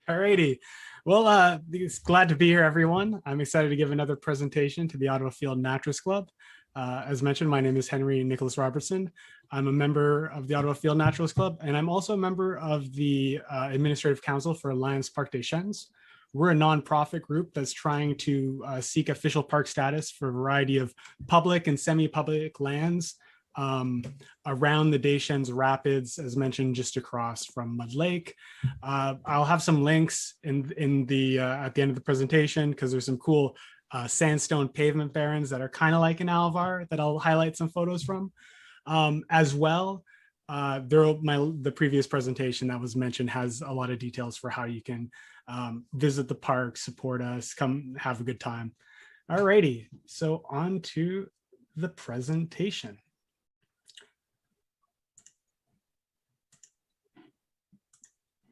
Alrighty. Well, glad to be here, everyone. I'm excited to give another presentation to the Ottawa Field Naturalist Club. As mentioned, my name is Henry Nicholas Robertson. I'm a member of the Ottawa Field Naturalist Club, and I'm also a member of the Administrative Council for Alliance Parc Deschênes. We're a nonprofit group that's trying to seek official park status for a variety of public and semi-public lands around the Deschênes Rapids, as mentioned, just across from Mud Lake. I'll have some links in the at the end of the presentation because there's some cool sandstone pavement barrens that are kind of like an alvar that I'll highlight some photos from. As well, the previous presentation that was mentioned has a lot of details for how you can visit the park, support us, come have a good time. Alrighty, so on to the presentation.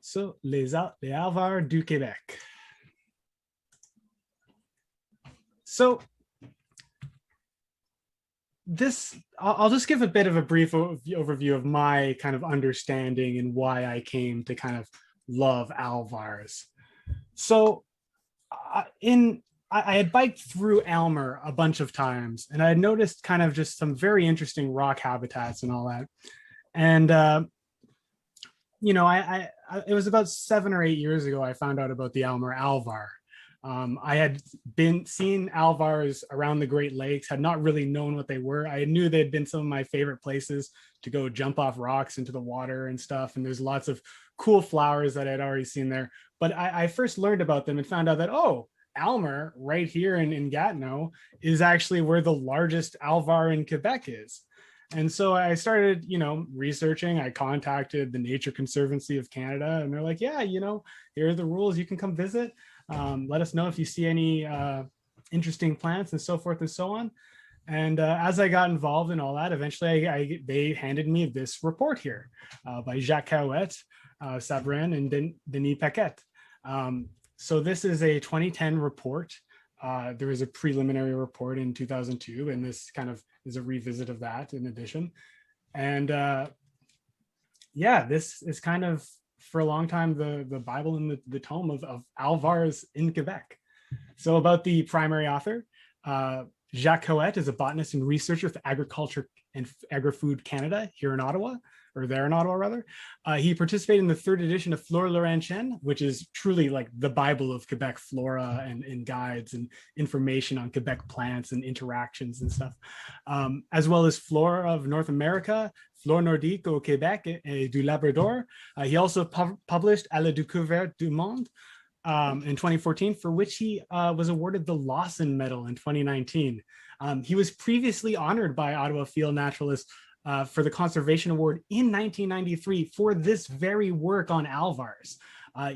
So, les Alvars du Québec. So, I'll just give a bit of a brief overview of my kind of understanding and why I came to kind of love Alvars. So, I had biked through Aylmer a bunch of times, and I had noticed kind of just some very interesting rock habitats and all that. And you know, it was about 7 or 8 years ago I found out about the Aylmer Alvar. I had seen Alvars around the Great Lakes, had not really known what they were. I knew they'd been some of my favorite places to go jump off rocks into the water and stuff. And there's lots of cool flowers that I'd already seen there. But I first learned about them and found out that, oh, Aylmer right here in Gatineau is actually where the largest Alvar in Quebec is. And so I started, researching. I contacted the Nature Conservancy of Canada, and they're like, yeah, here are the rules. You can come visit. Let us know if you see any interesting plants and so forth and so on. And as I got involved in all that, eventually they handed me this report here by Jacques Cahouette, Sabrin, and Denis Paquette. So this is a 2010 report. There was a preliminary report in 2002, and this kind of is a revisit of that in addition. And yeah, this is kind of, for a long time, the Bible and the tome of Alvars in Quebec. So about the primary author, Jacques Cahouette is a botanist and researcher for Agriculture and Agri-Food Canada here in Ottawa, or there in Ottawa rather. He participated in the 3rd edition of Flore Laurentienne, which is truly like the Bible of Quebec flora and guides and information on Quebec plants and interactions and stuff, as well as Flora of North America, Flore Nordique au Québec et du Labrador. He also published À la découverte du monde in 2014, for which he was awarded the Lawson Medal in 2019. He was previously honored by Ottawa Field Naturalists for the Conservation Award in 1993 for this very work on Alvars.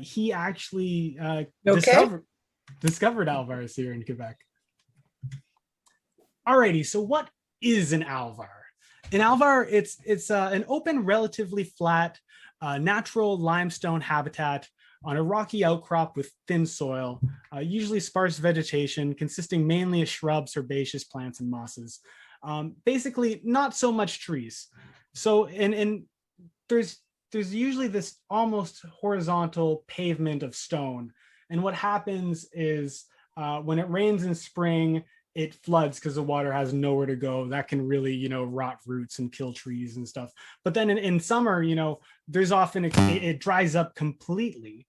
He actually discovered Alvars here in Quebec. Alrighty, so what is an Alvar? An Alvar, it's an open, relatively flat, natural limestone habitat on a rocky outcrop with thin soil, usually sparse vegetation consisting mainly of shrubs, herbaceous plants, and mosses. Basically, not so much trees. So, and there's usually this almost horizontal pavement of stone. And what happens is when it rains in spring, it floods because the water has nowhere to go. That can really, rot roots and kill trees and stuff. But then in summer, there's often, it dries up completely.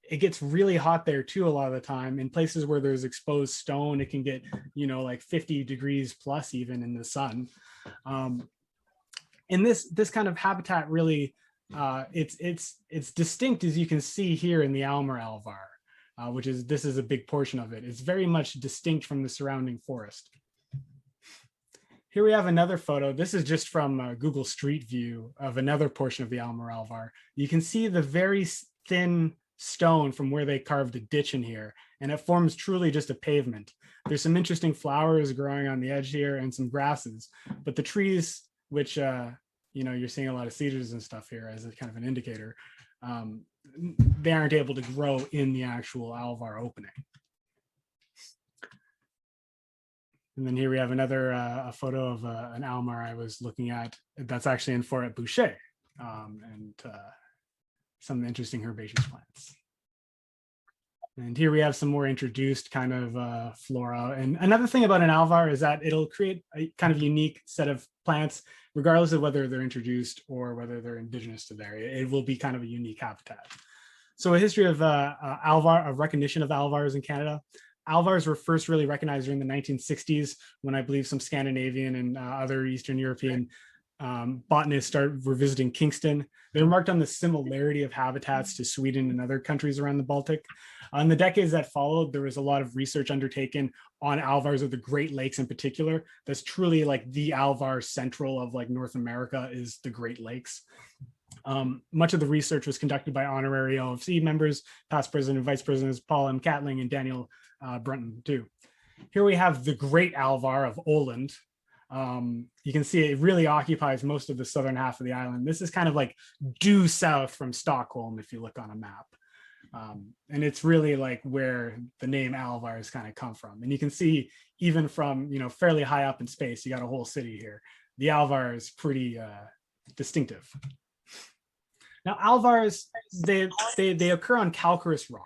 It gets really hot there too a lot of the time. In places where there's exposed stone, it can get, like 50 degrees plus even in the sun. And this kind of habitat really, it's distinct, as you can see here in the Aylmer Alvar, this is a big portion of it. It's very much distinct from the surrounding forest. Here we have another photo. This is just from Google Street View of another portion of the Aylmer Alvar. You can see the very thin stone from where they carved a ditch in here, and it forms truly just a pavement. There's some interesting flowers growing on the edge here and some grasses, but the trees, which you're seeing a lot of cedars and stuff here as a kind of an indicator, they aren't able to grow in the actual Alvar opening. And then here we have another a photo of an Aylmer I was looking at that's actually in Forêt Boucher, and some interesting herbaceous plants. And here we have some more introduced kind of flora. And another thing about an alvar is that it'll create a kind of unique set of plants, regardless of whether they're introduced or whether they're indigenous to the area. It will be kind of a unique habitat. So a history of alvar, a recognition of alvars in Canada. Alvars were first really recognized during the 1960s when I believe some Scandinavian and other Eastern European botanists were visiting Kingston. They remarked on the similarity of habitats to Sweden and other countries around the Baltic. In the decades that followed, there was a lot of research undertaken on alvars of the Great Lakes in particular. That's truly like the alvar central of like North America is the Great Lakes. Much of the research was conducted by honorary OFC members, past president and vice presidents Paul M. Catling and Daniel Brunton too. Here we have the Great Alvar of Åland. You can see it really occupies most of the southern half of the island. This is kind of like due south from Stockholm if you look on a map. And it's really like where the name Alvar has kind of come from. And you can see even from, you know, fairly high up in space, you got a whole city here. The Alvar is pretty distinctive. Now, alvars, they occur on calcareous rock.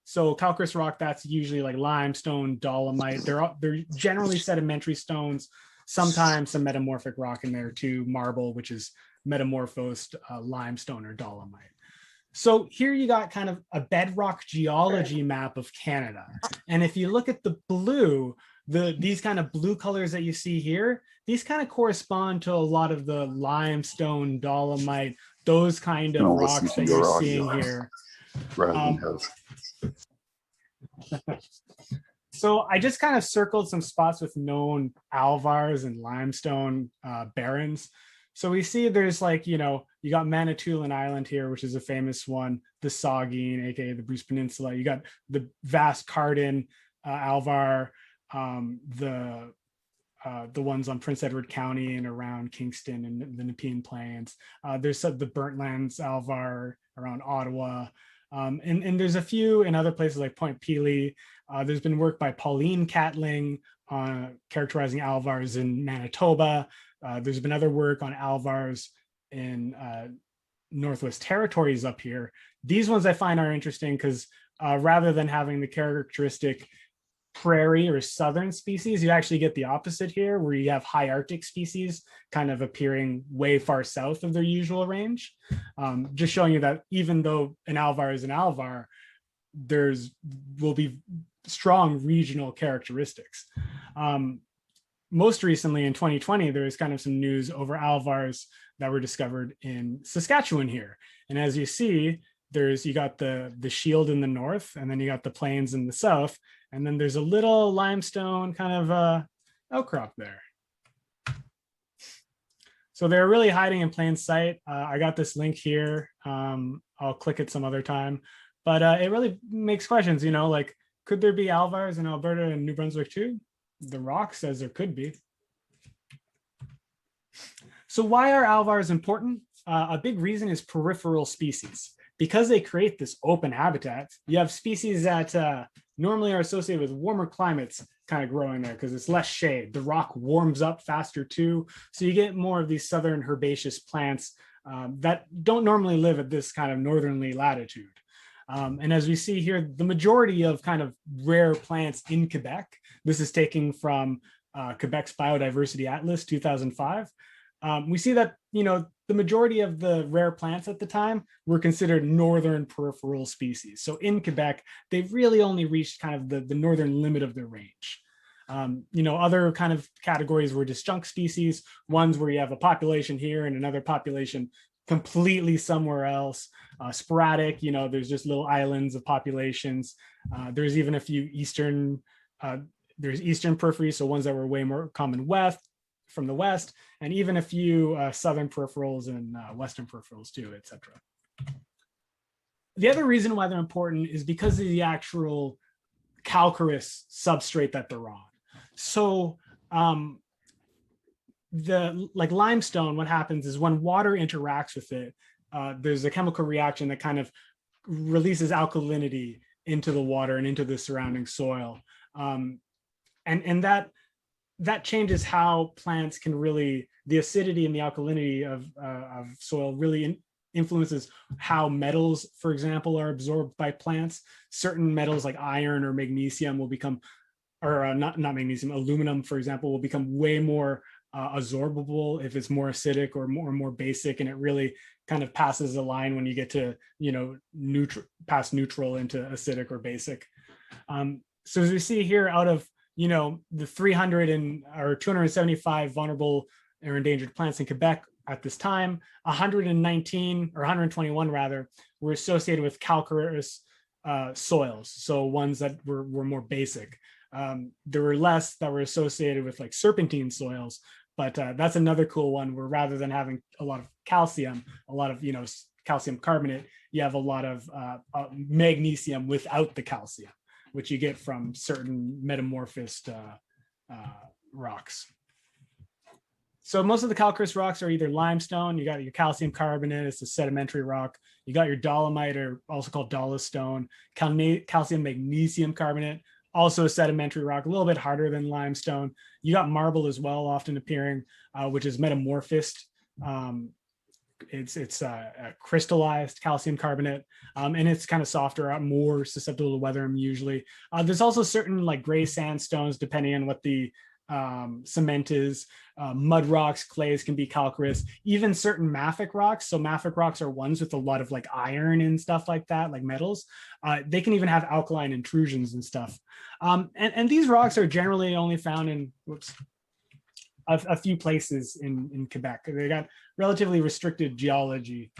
So calcareous rock, that's usually like limestone, dolomite. They're generally sedimentary stones, sometimes some metamorphic rock in there too, marble, which is metamorphosed limestone or dolomite. So here you got kind of a bedrock geology map of Canada. And if you look at the blue, these kind of blue colors that you see here, these kind of correspond to a lot of the limestone, dolomite, those kind of rocks that you're seeing here. So I just kind of circled some spots with known alvars and limestone barrens. So we see there's like, you know, you got Manitoulin Island here, which is a famous one, the Saugeen, aka the Bruce Peninsula. You got the vast Carden alvar, the ones on Prince Edward County and around Kingston and the Nepean Plains. There's the Burnt Lands alvar around Ottawa. And there's a few in other places like Point Pelee. There's been work by Pauline Catling on characterizing alvars in Manitoba. There's been other work on alvars in Northwest Territories up here. These ones I find are interesting because rather than having the characteristic prairie or southern species, you actually get the opposite here, where you have high Arctic species kind of appearing way far south of their usual range. Just showing you that even though an alvar is an alvar, will be strong regional characteristics. Most recently in 2020, there was kind of some news over alvars that were discovered in Saskatchewan here. And as you see, you got the shield in the north, and then you got the plains in the south, and then there's a little limestone kind of outcrop there. So they're really hiding in plain sight. I got this link here. I'll click it some other time, but it really makes questions, you know, like, could there be alvars in Alberta and New Brunswick too? The rock says there could be. So why are alvars important? A big reason is peripheral species. Because they create this open habitat, you have species that normally are associated with warmer climates kind of growing there because it's less shade. The rock warms up faster too. So you get more of these southern herbaceous plants that don't normally live at this kind of northerly latitude. And as we see here, the majority of kind of rare plants in Quebec, this is taken from Quebec's Biodiversity Atlas 2005. We see that, you know, the majority of the rare plants at the time were considered northern peripheral species. So in Quebec, they've really only reached kind of the northern limit of their range. You know, other kind of categories were disjunct species, ones where you have a population here and another population completely somewhere else. Sporadic, you know, there's just little islands of populations. There's even a few eastern peripheries, so ones that were way more common from the west, and even a few southern peripherals and western peripherals too, etc. The other reason why they're important is because of the actual calcareous substrate that they're on. So like limestone, what happens is when water interacts with it, there's a chemical reaction that kind of releases alkalinity into the water and into the surrounding soil. And that changes how plants can really, the acidity and the alkalinity of soil really influences how metals, for example, are absorbed by plants. Certain metals like iron or magnesium will become, or not magnesium, aluminum, for example, will become way more absorbable if it's more acidic or more basic, and it really kind of passes the line when you get to, you know, past neutral into acidic or basic. So as we see here, out of, you know, the 275 vulnerable or endangered plants in Quebec at this time, 119 or 121 rather were associated with calcareous soils, so ones that were more basic. There were less that were associated with like serpentine soils, but that's another cool one where rather than having a lot of calcium, a lot of, you know, calcium carbonate, you have a lot of magnesium without the calcium, which you get from certain metamorphosed rocks. So most of the calcareous rocks are either limestone, you got your calcium carbonate, it's a sedimentary rock. You got your dolomite, or also called dolostone, calcium magnesium carbonate, also a sedimentary rock, a little bit harder than limestone. You got marble as well, often appearing, which is metamorphosed. It's a crystallized calcium carbonate, and it's kind of softer, more susceptible to weather usually. There's also certain like gray sandstones, depending on what the cement is. Mud rocks, clays can be calcareous, even certain mafic rocks. So mafic rocks are ones with a lot of like iron and stuff like that, like metals. They can even have alkaline intrusions and stuff. And these rocks are generally only found in a few places in Quebec. They got relatively restricted geology.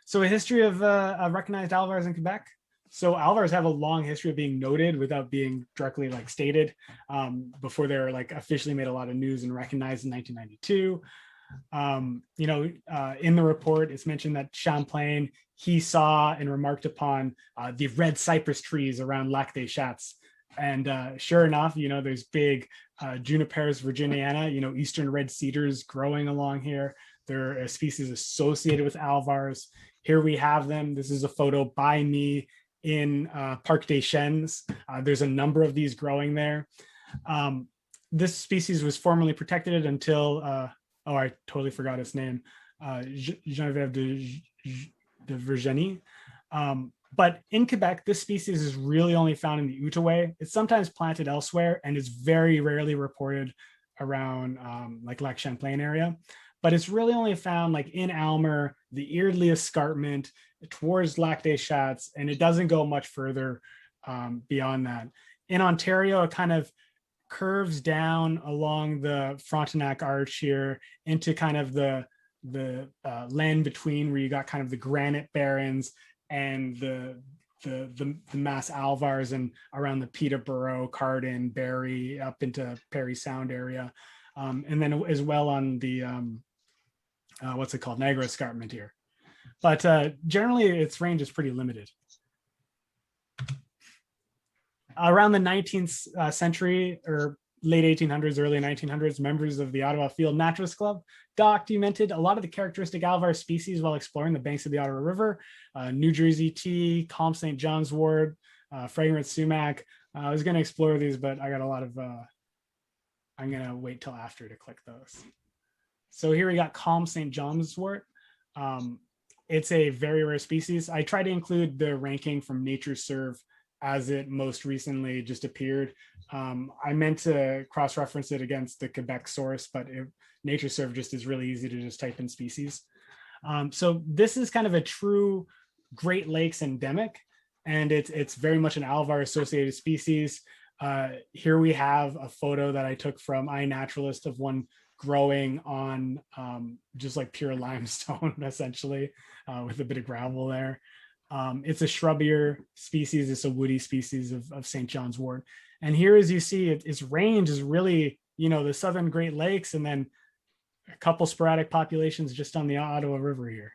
So a history of recognized alvars in Quebec. So alvars have a long history of being noted without being directly like stated, before they were like officially made a lot of news and recognized in 1992. You know, in the report, it's mentioned that Champlain, he saw and remarked upon the red cypress trees around Lac des Chats. And sure enough, you know, there's big Junipers virginiana, you know, eastern red cedars growing along here. They're a species associated with alvars. Here we have them. This is a photo by me in Parc Deschênes. There's a number of these growing there. This species was formerly protected until, oh, I totally forgot its name, Geneviève de Virginie. But in Quebec, this species is really only found in the Outaouais. It's sometimes planted elsewhere and is very rarely reported around like Lac Champlain area. But it's really only found like in Aylmer, the Early Escarpment, towards Lac des Chats, and it doesn't go much further beyond that. In Ontario, it kind of curves down along the Frontenac Arch here into kind of the land between, where you got kind of the granite barrens and the mass alvars, and around the Peterborough, Carden, Barrie, up into Parry Sound area, and then as well on the what's it called, Niagara Escarpment here. But generally, its range is pretty limited. Around the 19th century, or late 1800s, early 1900s, members of the Ottawa Field Naturalist Club documented a lot of the characteristic alvar species while exploring the banks of the Ottawa River. New Jersey tea, Calm St. John's wort, fragrant sumac. I was going to explore these, but I got a lot of, I'm going to wait till after to click those. So here we got Calm St. John's wort. It's a very rare species. I try to include the ranking from NatureServe as it most recently just appeared. I meant to cross-reference it against the Quebec source, but NatureServe just is really easy to just type in species. So this is kind of a true Great Lakes endemic, and it's very much an alvar associated species. Here we have a photo that I took from iNaturalist of one growing on just like pure limestone, essentially, with a bit of gravel there. It's a shrubbier species. It's a woody species of St. John's wort. And here, as you see, its range is really, you know, the southern Great Lakes, and then a couple sporadic populations just on the Ottawa River here,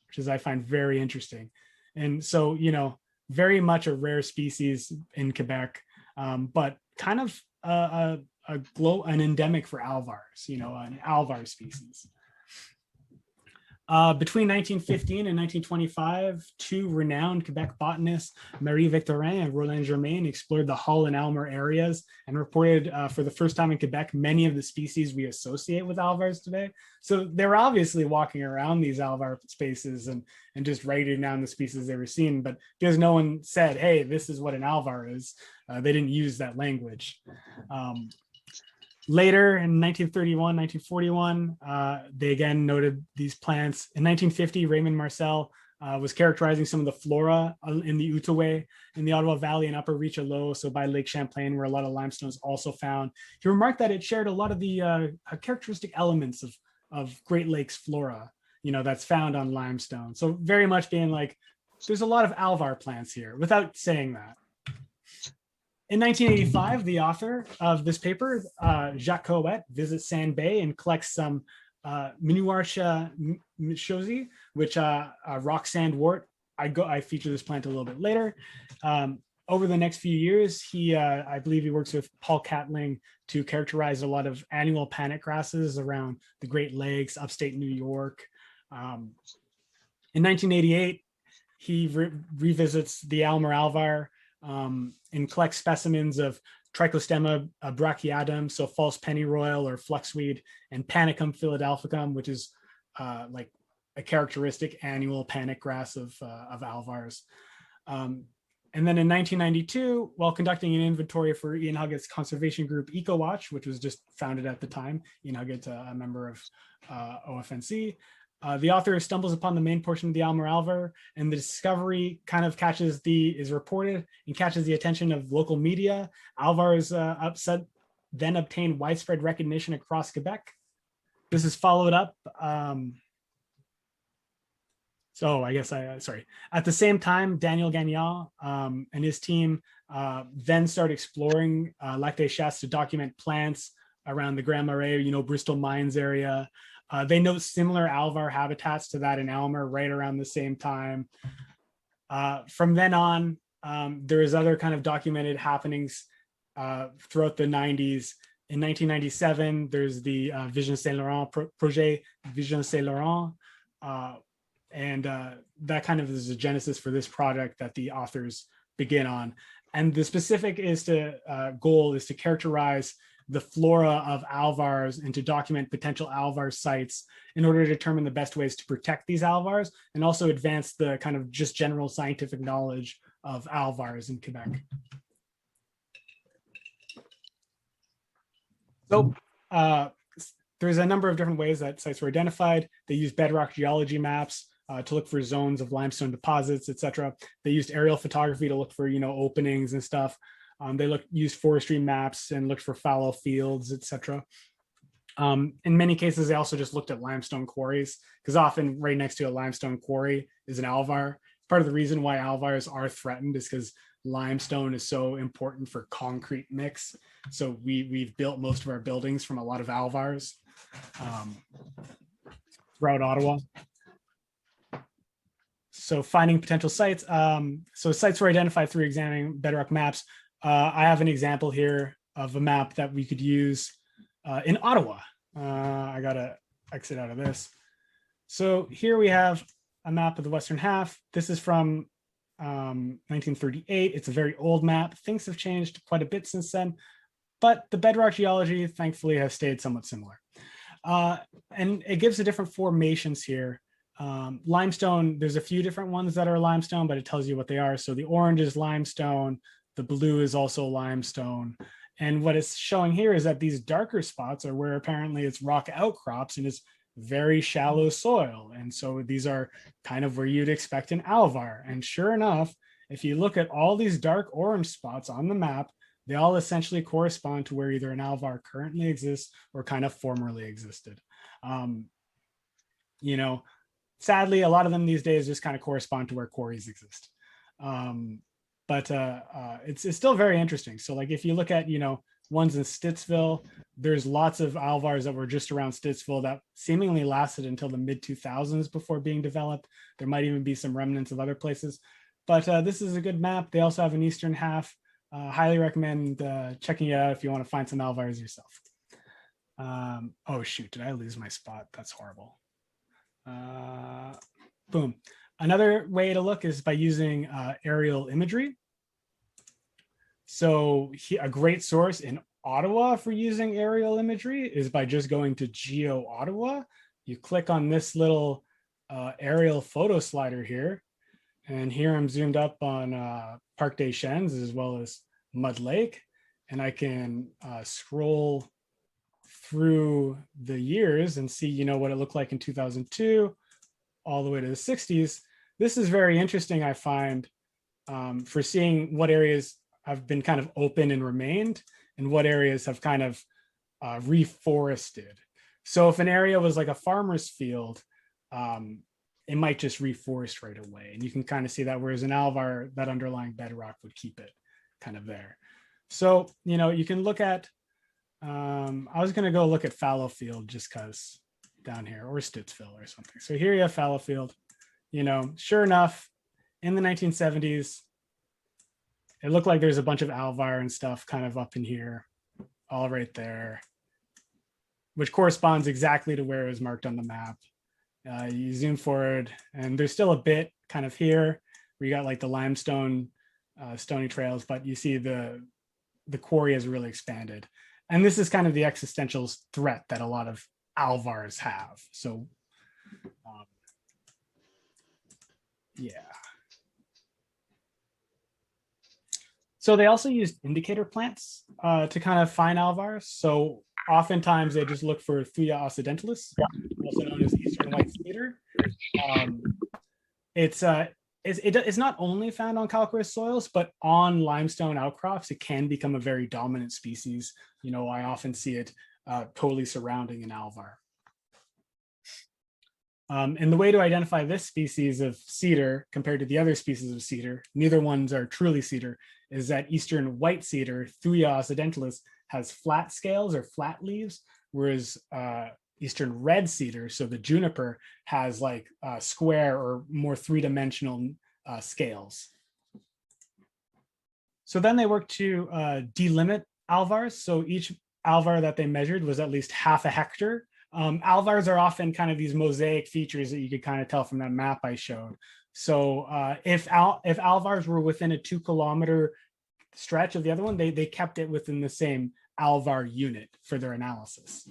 which is, I find very interesting. And so, you know, very much a rare species in Quebec, but kind of an endemic for alvars, you know, an alvar species. Between 1915 and 1925, two renowned Quebec botanists, Marie Victorin and Roland Germain, explored the Hull and Aylmer areas and reported for the first time in Quebec many of the species we associate with alvars today. So they were obviously walking around these alvar spaces and just writing down the species they were seeing, but because no one said, hey, this is what an alvar is, they didn't use that language. Later in 1931, 1941, they again noted these plants. In 1950, Raymond Marcel was characterizing some of the flora in the Outaouais, in the Ottawa Valley and Upper Reach of Low, so by Lake Champlain, where a lot of limestone is also found. He remarked that it shared a lot of the characteristic elements of Great Lakes flora, that's found on limestone. So very much being like, there's a lot of alvar plants here, without saying that. In 1985, the author of this paper, Jacques Coët, visits Sand Bay and collects some Minuartia michosi, which rock sand wort. I feature this plant a little bit later. Over the next few years, I believe he works with Paul Catling to characterize a lot of annual panic grasses around the Great Lakes, upstate New York. In 1988, he revisits the Aylmer alvar, and collect specimens of Trichostemma brachiatum, so false pennyroyal or fluxweed, and Panicum philadelphicum, which is like a characteristic annual panic grass of alvars. And then in 1992, while conducting an inventory for Ian Huggett's conservation group EcoWatch, which was just founded at the time, Ian Huggett, a member of OFNC, the author stumbles upon the main portion of the Aylmer alvar, and the discovery kind of is reported and catches the attention of local media. Alvars then obtained widespread recognition across Quebec. This is followed up. At the same time, Daniel Gagnon and his team then start exploring Lac des Chasses to document plants around the Grand Marais, Bristol Mines area. They note similar alvar habitats to that in Aylmer right around the same time. From then on, there is other kind of documented happenings throughout the 90s. In 1997, there's the Vision Saint Laurent Projet Vision Saint Laurent, and that kind of is the genesis for this project that the authors begin on. And the specific goal is to characterize the flora of alvars and to document potential alvar sites in order to determine the best ways to protect these alvars and also advance the kind of just general scientific knowledge of alvars in Quebec. So there's a number of different ways that sites were identified. They used bedrock geology maps to look for zones of limestone deposits, etc. They used aerial photography to look for, openings and stuff. They used forestry maps and looked for fallow fields, etc. In many cases, they also just looked at limestone quarries, because often right next to a limestone quarry is an alvar. Part of the reason why alvars are threatened is because limestone is so important for concrete mix. So we've built most of our buildings from a lot of alvars throughout Ottawa. So finding potential sites. So sites were identified through examining bedrock maps. I have an example here of a map that we could use in Ottawa. I gotta exit out of this. So here we have a map of the western half. This is from 1938. It's a very old map. Things have changed quite a bit since then, but the bedrock geology, thankfully, has stayed somewhat similar. And it gives the different formations here. Limestone, there's a few different ones that are limestone, but it tells you what they are. So the orange is limestone. The blue is also limestone. And what it's showing here is that these darker spots are where apparently it's rock outcrops and it's very shallow soil. And so these are kind of where you'd expect an alvar. And sure enough, if you look at all these dark orange spots on the map, they all essentially correspond to where either an alvar currently exists or kind of formerly existed. Sadly, a lot of them these days just kind of correspond to where quarries exist. But it's still very interesting. So like if you look at, ones in Stittsville, there's lots of alvars that were just around Stittsville that seemingly lasted until the mid 2000s before being developed. There might even be some remnants of other places, but this is a good map. They also have an eastern half. Highly recommend checking it out if you want to find some alvars yourself. Oh shoot, did I lose my spot? That's horrible. Boom. Another way to look is by using aerial imagery. So a great source in Ottawa for using aerial imagery is by just going to Geo Ottawa. You click on this little aerial photo slider here. And here I'm zoomed up on Parc Deschênes as well as Mud Lake. And I can scroll through the years and see, you know, what it looked like in 2002 all the way to the 60s. This is very interesting, I find, for seeing what areas have been kind of open and remained and what areas have kind of reforested. So if an area was like a farmer's field, it might just reforest right away. And you can kind of see that, whereas in Alvar, that underlying bedrock would keep it kind of there. So, you know, you can look at, I was going to go look at fallow field just because down here, or Stittsville or something. So here you have fallow field, you know, sure enough, in the 1970s, it looked like there's a bunch of Alvar and stuff kind of up in here, all right there, which corresponds exactly to where it was marked on the map. You zoom forward and there's still a bit kind of here where you got like the limestone stony trails, but you see the quarry has really expanded. And this is kind of the existential threat that a lot of Alvars have. So yeah. So they also used indicator plants to kind of find Alvars. So oftentimes they just look for Thuya occidentalis, also known as Eastern White Cedar. It's not only found on calcareous soils, but on limestone outcrops, it can become a very dominant species. You know, I often see it totally surrounding an Alvar. And the way to identify this species of cedar compared to the other species of cedar, neither ones are truly cedar, is that Eastern White Cedar, Thuya occidentalis, has flat scales or flat leaves, whereas Eastern Red Cedar, so the Juniper, has like square or more three-dimensional scales. So then they worked to delimit Alvars. So each Alvar that they measured was at least half a hectare. Alvars are often kind of these mosaic features that you could kind of tell from that map I showed. So if Alvars were within a 2 kilometer stretch of the other one, they kept it within the same Alvar unit for their analysis.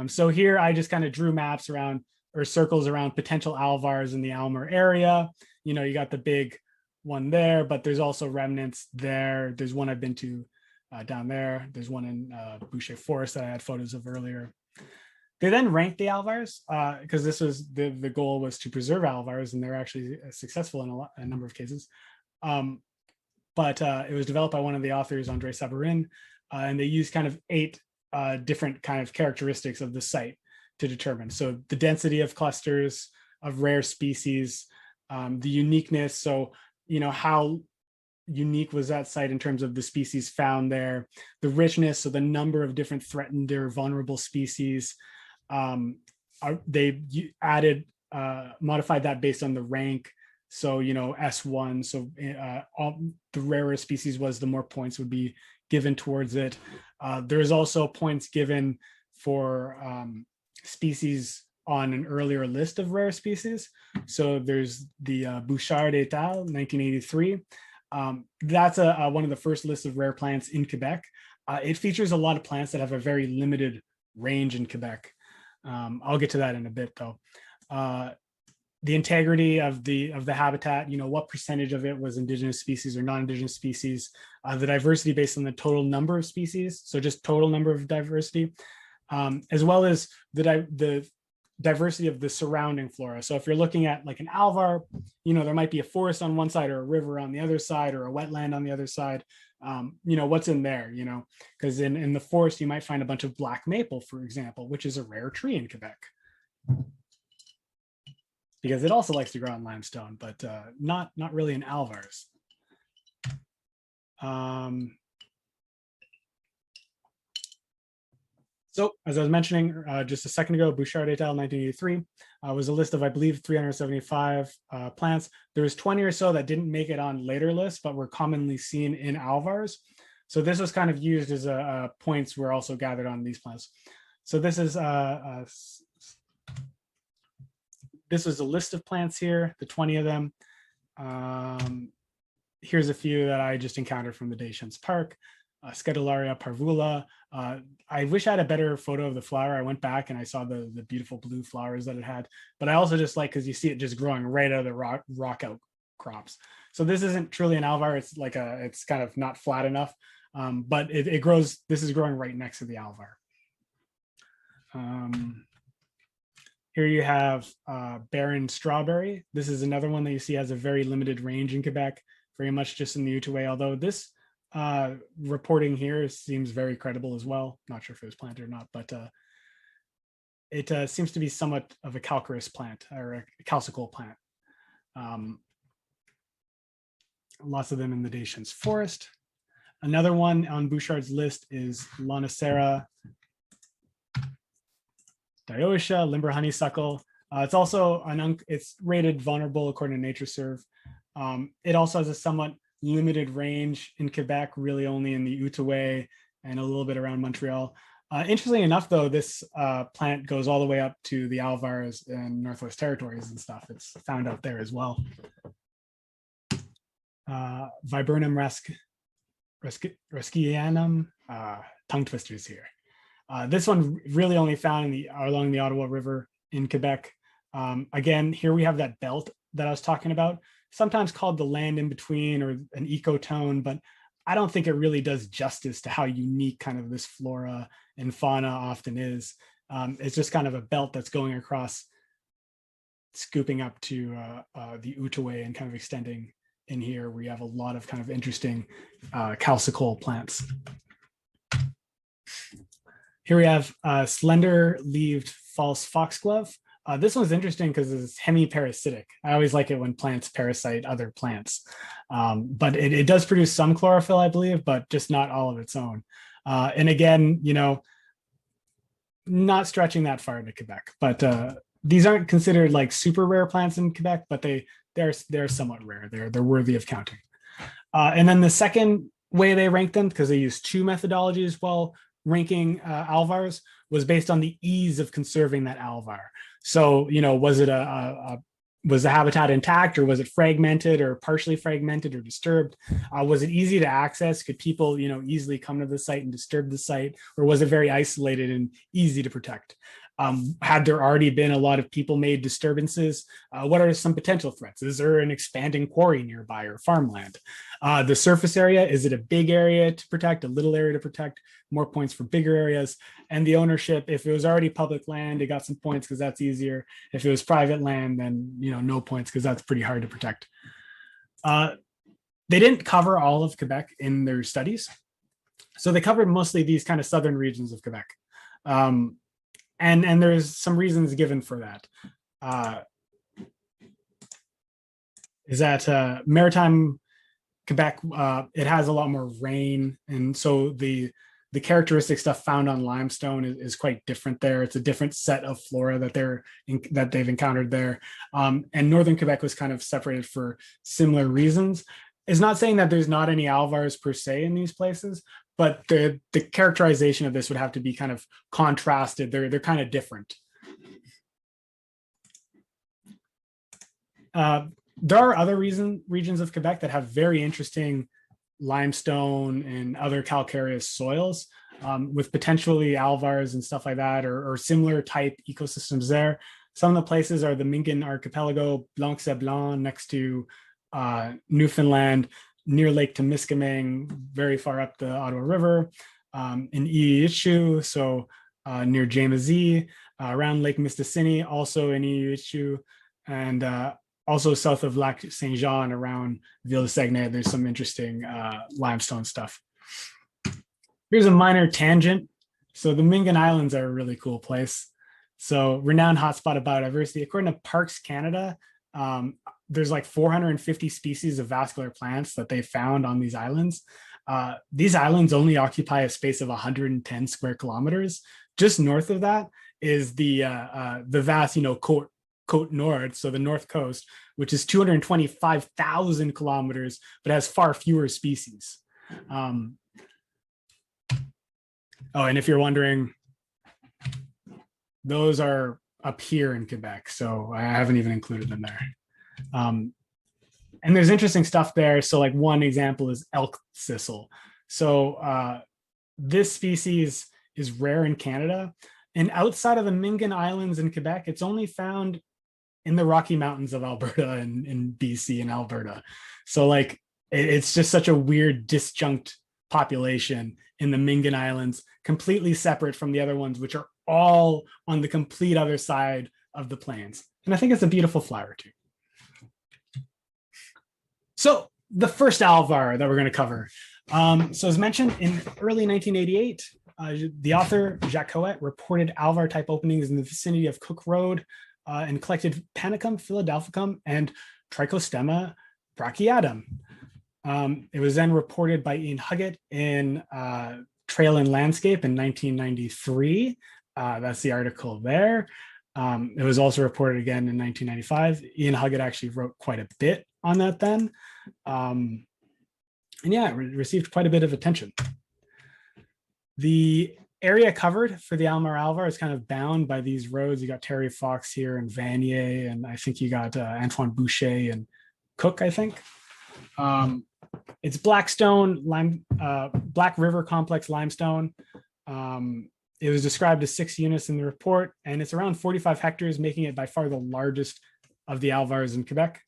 So here I just kind of drew maps around, or circles around, potential Alvars in the Aylmer area. You know, you got the big one there, but there's also remnants there. There's one I've been to down there. There's one in Boucher Forest that I had photos of earlier. They then ranked the Alvars because this was the goal was to preserve Alvars, and they're actually successful in a number of cases. But it was developed by one of the authors, Andre Sabarin, and they used kind of 8 different kind of characteristics of the site to determine. So the density of clusters of rare species, the uniqueness. So, you know, how unique was that site in terms of the species found there, the richness, so the number of different threatened or vulnerable species. They added, modified that based on the rank. So, you know, S1, so all the rarer species was, the more points would be given towards it. There's also points given for species on an earlier list of rare species. So there's the Bouchard et al. 1983. That's one of the first lists of rare plants in Quebec. It features a lot of plants that have a very limited range in Quebec. I'll get to that in a bit though. The integrity of the habitat, you know, what percentage of it was indigenous species or non-indigenous species, the diversity based on the total number of species, so just total number of diversity, as well as the diversity of the surrounding flora. So if you're looking at like an Alvar, you know, there might be a forest on one side or a river on the other side or a wetland on the other side. You know, what's in there, you know, because in the forest, you might find a bunch of black maple, for example, which is a rare tree in Quebec, because it also likes to grow on limestone, but not really in Alvars. So as I was mentioning just a second ago, Bouchard et al. 1983 was a list of, I believe, 375 plants. There was 20 or so that didn't make it on later lists, but were commonly seen in Alvars. So this was kind of used as points were also gathered on these plants. So this is this was a list of plants here, the 20 of them. Here's a few that I just encountered from the Deschênes Park. Scutellaria parvula. I wish I had a better photo of the flower. I went back and I saw the beautiful blue flowers that it had, but I also just like, because you see it just growing right out of the rock outcrops. So this isn't truly an alvar. It's like it's kind of not flat enough, but it grows. This is growing right next to the alvar. Here you have barren strawberry. This is another one that you see has a very limited range in Quebec, very much just in the Outaouais, although this reporting here seems very credible as well. Not sure if it was planted or not, but it seems to be somewhat of a calcareous plant or a calcicle plant. Lots of them in the Deschênes forest. Another one on Bouchard's list is Anathera Dayosha, limber honeysuckle. It's also it's rated vulnerable according to NatureServe. It also has a somewhat limited range in Quebec, really only in the Outaouais and a little bit around Montreal. Interestingly enough, though, this plant goes all the way up to the Alvars and Northwest Territories and stuff. It's found out there as well. Viburnum rascianum, tongue twisters here. This one really only found along the Ottawa River in Quebec. Again, here we have that belt that I was talking about, sometimes called the land in between or an ecotone, but I don't think it really does justice to how unique kind of this flora and fauna often is. It's just kind of a belt that's going across, scooping up to the Outaouais and kind of extending in here, where you have a lot of kind of interesting calcicle plants. Here we have slender-leaved false foxglove. This one's interesting because it's hemiparasitic. I always like it when plants parasite other plants. But it does produce some chlorophyll, I believe, but just not all of its own. And again, you know, not stretching that far into Quebec, but these aren't considered like super rare plants in Quebec, but they're somewhat rare. They're worthy of counting. And then the second way they rank them, because they use two methodologies while ranking alvars, was based on the ease of conserving that alvar. So, you know, was it was the habitat intact, or was it fragmented or partially fragmented or disturbed? Was it easy to access? Could people, you know, easily come to the site and disturb the site, or was it very isolated and easy to protect? Had there already been a lot of people-made disturbances? What are some potential threats? Is there an expanding quarry nearby or farmland? The surface area, is it a big area to protect, a little area to protect? More points for bigger areas. And the ownership, if it was already public land, it got some points because that's easier. If it was private land, then, you know, no points because that's pretty hard to protect. They didn't cover all of Quebec in their studies. So they covered mostly these kind of southern regions of Quebec. And there's some reasons given for that. Is that maritime Quebec, it has a lot more rain, and so the characteristic stuff found on limestone is quite different there. It's a different set of flora that they've encountered there. And northern Quebec was kind of separated for similar reasons. It's not saying that there's not any alvars per se in these places, but the characterization of this would have to be kind of contrasted. They're kind of different. There are other regions of Quebec that have very interesting limestone and other calcareous soils with potentially alvars and stuff like that, or similar type ecosystems there. Some of the places are the Mingan Archipelago, Blanc-Sablon, next to Newfoundland, near Lake Temiskaming, very far up the Ottawa River, in Iichu, so near Jamesy, around Lake Mistassini, also in Iichu, and also south of Lac Saint Jean around Ville de Saguenay. There's some interesting limestone stuff. Here's a minor tangent. So the Mingan Islands are a really cool place. So renowned hotspot of biodiversity. According to Parks Canada, there's like 450 species of vascular plants that they found on these islands. These islands only occupy a space of 110 square kilometers. Just north of that is the vast, you know, Côte Nord, so the north coast, which is 225,000 kilometers, but has far fewer species. Oh, and if you're wondering, those are up here in Quebec, so I haven't even included them there. And there's interesting stuff there. So like one example is elk thistle. So this species is rare in Canada, and outside of the Mingan Islands in Quebec, it's only found in the Rocky Mountains of Alberta and in BC and Alberta. So like it's just such a weird disjunct population in the Mingan Islands, completely separate from the other ones, which are all on the complete other side of the plains. And I think it's a beautiful flower too. So the first Alvar that we're going to cover. So as mentioned, in early 1988, the author Jacques Coet reported Alvar type openings in the vicinity of Cook Road and collected Panicum philadelphicum and Trichostemma brachiatum. It was then reported by Ian Huggett in Trail and Landscape in 1993. That's the article there. It was also reported again in 1995. Ian Huggett actually wrote quite a bit on that then. And yeah, it received quite a bit of attention. The area covered for the Aylmer Alvar is kind of bound by these roads. You got Terry Fox here and Vanier, and I think you got Antoine Boucher and Cook, I think. It's Blackstone, Black River Complex limestone. It was described as 6 units in the report, and it's around 45 hectares, making it by far the largest of the Alvars in Quebec.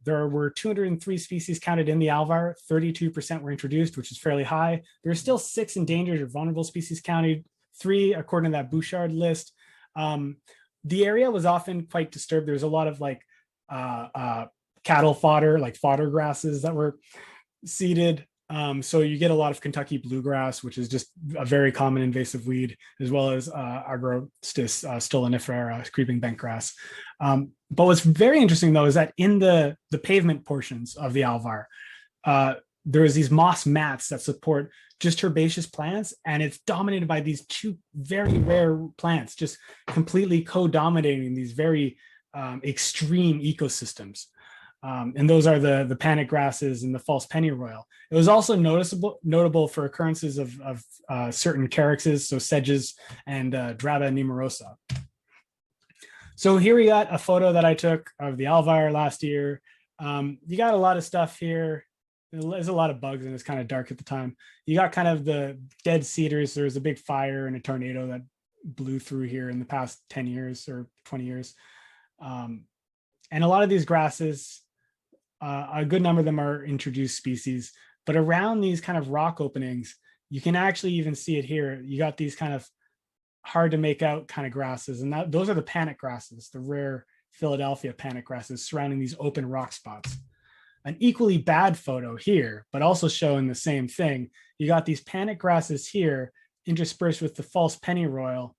There were 203 species counted in the Alvar, 32% were introduced, which is fairly high. There are still 6 endangered or vulnerable species counted, 3 according to that Bouchard list. The area was often quite disturbed. There's a lot of like cattle fodder, like fodder grasses that were seeded. So you get a lot of Kentucky bluegrass, which is just a very common invasive weed, as well as Agrostis stolonifera, creeping bentgrass. But what's very interesting though is that in the pavement portions of the Alvar, there is these moss mats that support just herbaceous plants, and it's dominated by these 2 very rare plants, just completely co-dominating these very extreme ecosystems. And those are the panic grasses and the false pennyroyal. It was also notable for occurrences of certain caryxes, so sedges and Draba numerosa. So here we got a photo that I took of the Alvar last year. You got a lot of stuff here. There's a lot of bugs and it's kind of dark at the time. You got kind of the dead cedars. There was a big fire and a tornado that blew through here in the past 10 years or 20 years. And a lot of these grasses, a good number of them are introduced species, but around these kind of rock openings, you can actually even see it here. You got these kind of hard to make out kind of grasses, and those are the panic grasses, the rare Philadelphia panic grasses surrounding these open rock spots. An equally bad photo here, but also showing the same thing. You got these panic grasses here interspersed with the false pennyroyal,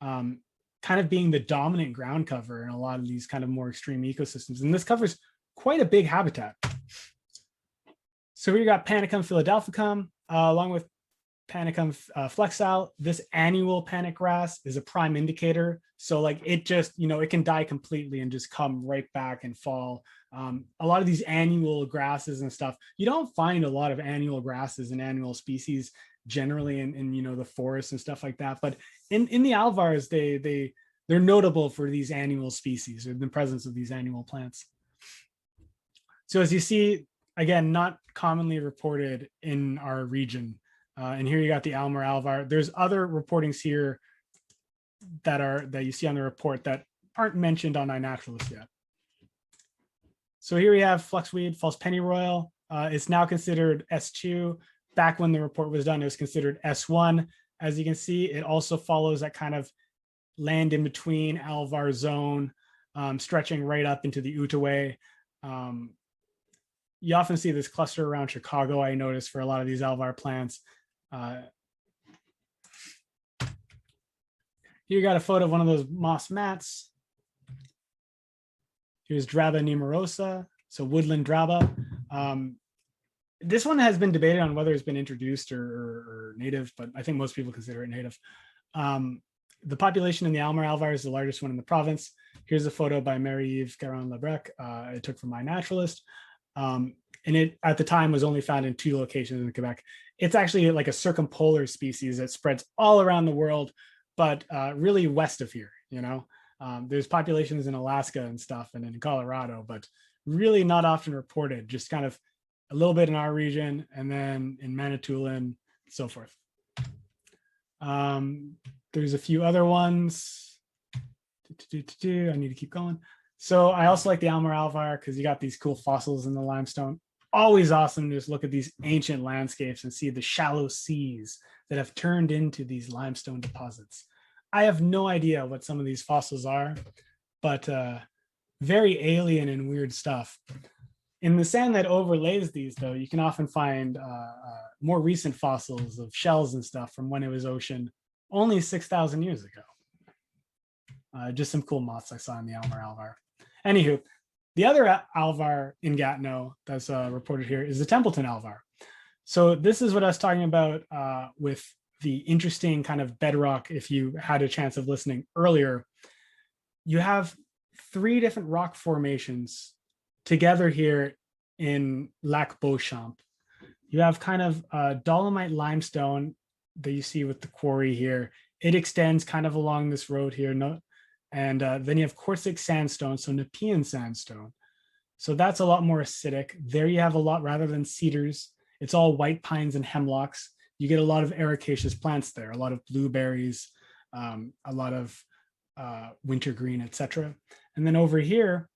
kind of being the dominant ground cover in a lot of these kind of more extreme ecosystems. And this covers quite a big habitat. So we got Panicum philadelphicum, along with Panicum flexile. This annual panic grass is a prime indicator. So like it just, it can die completely and just come right back and fall. A lot of these annual grasses and stuff, you don't find a lot of annual grasses and annual species generally in the forests and stuff like that. But in the Alvars, they're notable for these annual species or the presence of these annual plants. So as you see, again, not commonly reported in our region. And here you got the Aylmer Alvar. There's other reportings here that you see on the report that aren't mentioned on iNaturalist yet. So here we have Fluxweed, false pennyroyal. It's now considered S2. Back when the report was done, it was considered S1. As you can see, it also follows that kind of land in between Alvar zone, stretching right up into the Outaouais. You often see this cluster around Chicago, I noticed, for a lot of these Alvar plants. Here you got a photo of one of those moss mats. Here's Draba numerosa, so woodland Draba. This one has been debated on whether it's been introduced or native, but I think most people consider it native. The population in the Aylmer Alvar is the largest one in the province. Here's a photo by Marie-Yves Garon-Lebrec. I took from iNaturalist. And it, at the time, was only found in 2 locations in Quebec. It's actually like a circumpolar species that spreads all around the world, but really west of here, you know. There's populations in Alaska and stuff and in Colorado, but really not often reported, just kind of a little bit in our region and then in Manitoulin and so forth. There's a few other ones. I need to keep going. So I also like the Aylmer Alvar because you got these cool fossils in the limestone. Always awesome to just look at these ancient landscapes and see the shallow seas that have turned into these limestone deposits. I have no idea what some of these fossils are, but very alien and weird stuff. In the sand that overlays these, though, you can often find more recent fossils of shells and stuff from when it was ocean only 6,000 years ago. Just some cool moths I saw in the Aylmer Alvar. Anywho, the other Alvar in Gatineau that's reported here is the Templeton Alvar. So this is what I was talking about with the interesting kind of bedrock. If you had a chance of listening earlier, you have 3 different rock formations together here in Lac Beauchamp. You have kind of dolomite limestone that you see with the quarry here. It extends kind of along this road here. And then you have quartzic sandstone, so Nepean sandstone. So that's a lot more acidic. There you have a lot, rather than cedars, it's all white pines and hemlocks. You get a lot of ericaceous plants there, a lot of blueberries, a lot of wintergreen, etc. And then over here,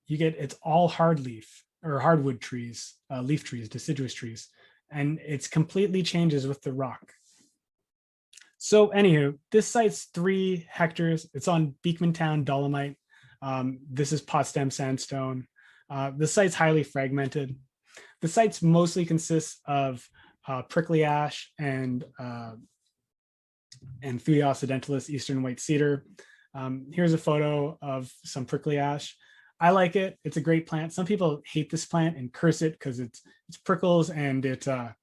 you get, it's all hardleaf or hardwood trees, leaf trees, deciduous trees, and it's completely changes with the rock. So anywho, this site's 3 hectares. It's on Beekmantown dolomite. This is Potsdam sandstone. The site's highly fragmented. The site's mostly consists of prickly ash and Thuya occidentalis, eastern white cedar. Here's a photo of some prickly ash. I like it. It's a great plant. Some people hate this plant and curse it because it's prickles, and it's a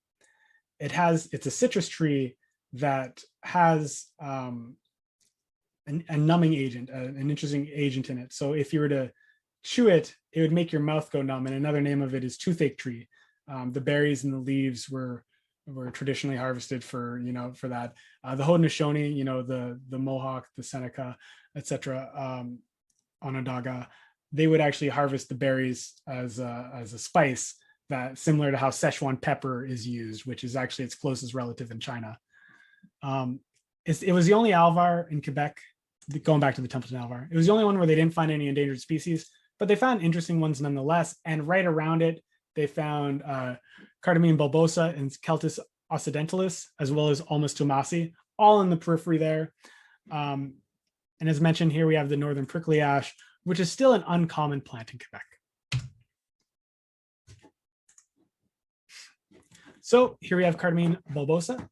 citrus tree that has a numbing agent, an interesting agent in it. So if you were to chew it, it would make your mouth go numb. And another name of it is toothache tree. The berries and the leaves were traditionally harvested for that. The Haudenosaunee, the Mohawk, the Seneca, etc., Onondaga, they would actually harvest the berries as a spice, that similar to how Szechuan pepper is used, which is actually its closest relative in China. It was the only alvar in Quebec, going back to the Templeton Alvar. It was the only one where they didn't find any endangered species, but they found interesting ones nonetheless. And right around it, they found Cardamine bulbosa and Celtis occidentalis, as well as Ulmus thomasi, all in the periphery there. And as mentioned here, we have the northern prickly ash, which is still an uncommon plant in Quebec. So here we have Cardamine bulbosa.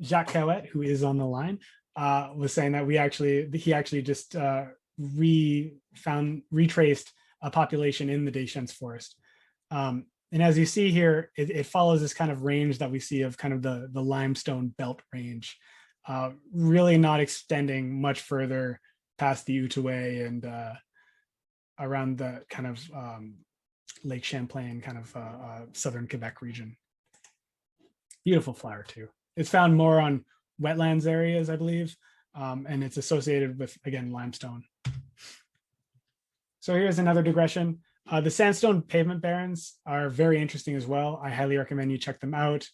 Jacques Cowet, who is on the line, was saying that he actually just retraced a population in the Deschênes forest. And as you see here, it follows this kind of range that we see of kind of the limestone belt range, really not extending much further past the Outaouais and around the kind of Lake Champlain, kind of southern Quebec region. Beautiful flower too. It's found more on wetlands areas, I believe, and it's associated with, again, limestone. So here's another digression. The sandstone pavement barrens are very interesting as well. I highly recommend you check them out.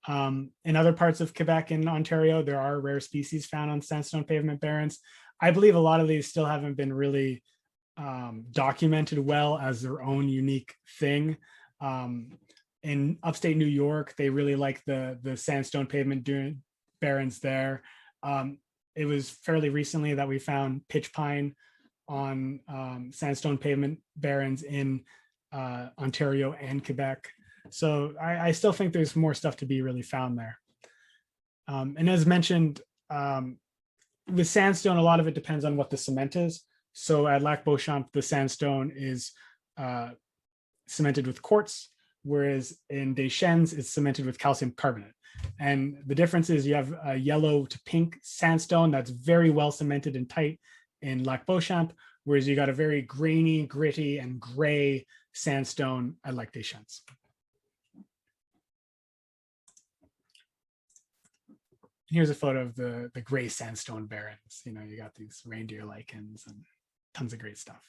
In other parts of Quebec and Ontario, there are rare species found on sandstone pavement barrens. I believe a lot of these still haven't been really documented well as their own unique thing. In upstate New York, they really like the sandstone pavement barrens there. It was fairly recently that we found pitch pine on sandstone pavement barrens in Ontario and Quebec. So I still think there's more stuff to be really found there. And as mentioned, with sandstone, a lot of it depends on what the cement is. So at Lac Beauchamp, the sandstone is cemented with quartz, whereas in Deschênes, it's cemented with calcium carbonate. And the difference is you have a yellow to pink sandstone that's very well cemented and tight in Lac Beauchamp, whereas you got a very grainy, gritty, and gray sandstone at Lac Deschênes. Here's a photo of the gray sandstone barrens. You know, you got these reindeer lichens and tons of great stuff.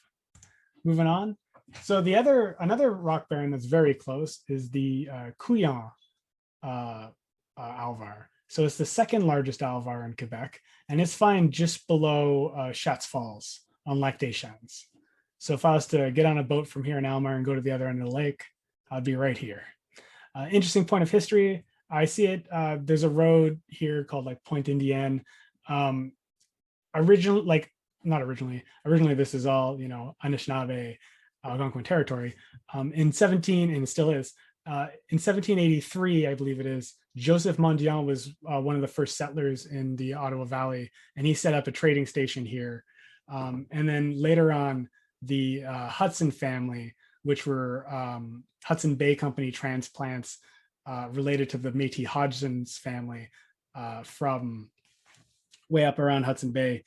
Moving on. So another rock barren that's very close is the Couillon Alvar. So it's the second largest Alvar in Quebec, and it's found just below Chats Falls on Lac des Champs. So if I was to get on a boat from here in Aylmer and go to the other end of the lake, I'd be right here. Interesting point of history. I see it. There's a road here called like Point Indienne. Originally, this is all, you know, Anishinaabe Algonquin territory. And it still is. In 1783, I believe it is, Joseph Mondion was one of the first settlers in the Ottawa Valley, and he set up a trading station here. And then later on, the Hudson family, which were Hudson Bay Company transplants related to the Métis Hodgson's family from way up around Hudson Bay,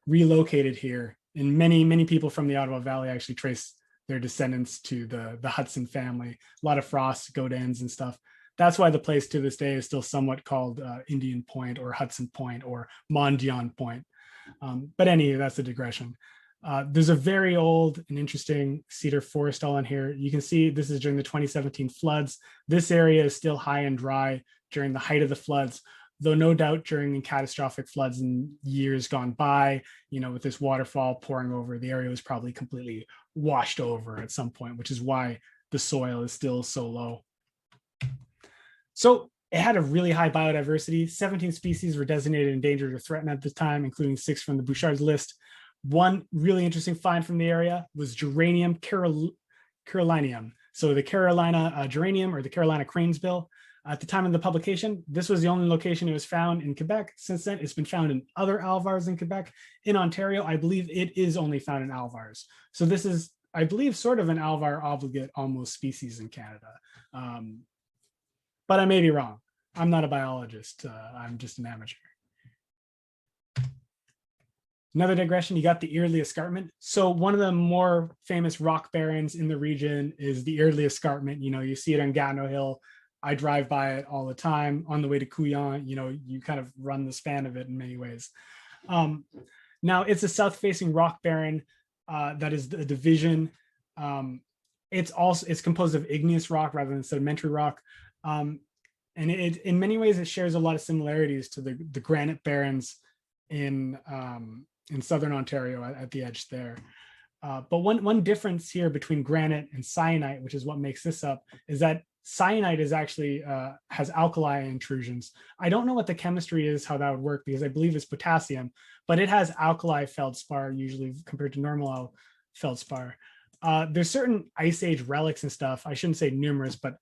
relocated here. And many people from the Ottawa Valley actually trace their descendants to the Hudson family. A lot of Frost, Godins and stuff. That's why the place to this day is still somewhat called Indian Point or Hudson Point or Mondion Point. But anyway, that's a digression. There's a very old and interesting cedar forest all in here. You can see this is during the 2017 floods. This area is still high and dry during the height of the floods, though no doubt during catastrophic floods in years gone by, you know, with this waterfall pouring over, the area was probably completely washed over at some point, which is why the soil is still so low. So it had a really high biodiversity. 17 species were designated endangered or threatened at this time, including 6 from the Bouchard's list. One really interesting find from the area was Geranium carolinum. So the Carolina geranium, or the Carolina cranesbill. At the time of the publication, this was the only location it was found in Quebec. Since then, it's been found in other Alvars in Quebec. In Ontario, I believe it is only found in Alvars. So this is, I believe, sort of an Alvar obligate almost species in Canada. But I may be wrong. I'm not a biologist. I'm just an amateur. Another digression, you got the Early Escarpment. So one of the more famous rock barrens in the region is the Early Escarpment. You know, you see it on Gatineau Hill. I drive by it all the time on the way to Couillon. You know, you kind of run the span of it in many ways. Now it's a south-facing rock barren that is a division. It's composed of igneous rock rather than sedimentary rock. And it in many ways, it shares a lot of similarities to the granite barrens in southern Ontario at the edge there. But one difference here between granite and syenite, which is what makes this up, is that syenite is actually has alkali intrusions. I don't know what the chemistry is, how that would work, because I believe it's potassium, but it has alkali feldspar usually compared to normal feldspar. There's certain ice age relics and stuff. I shouldn't say numerous, but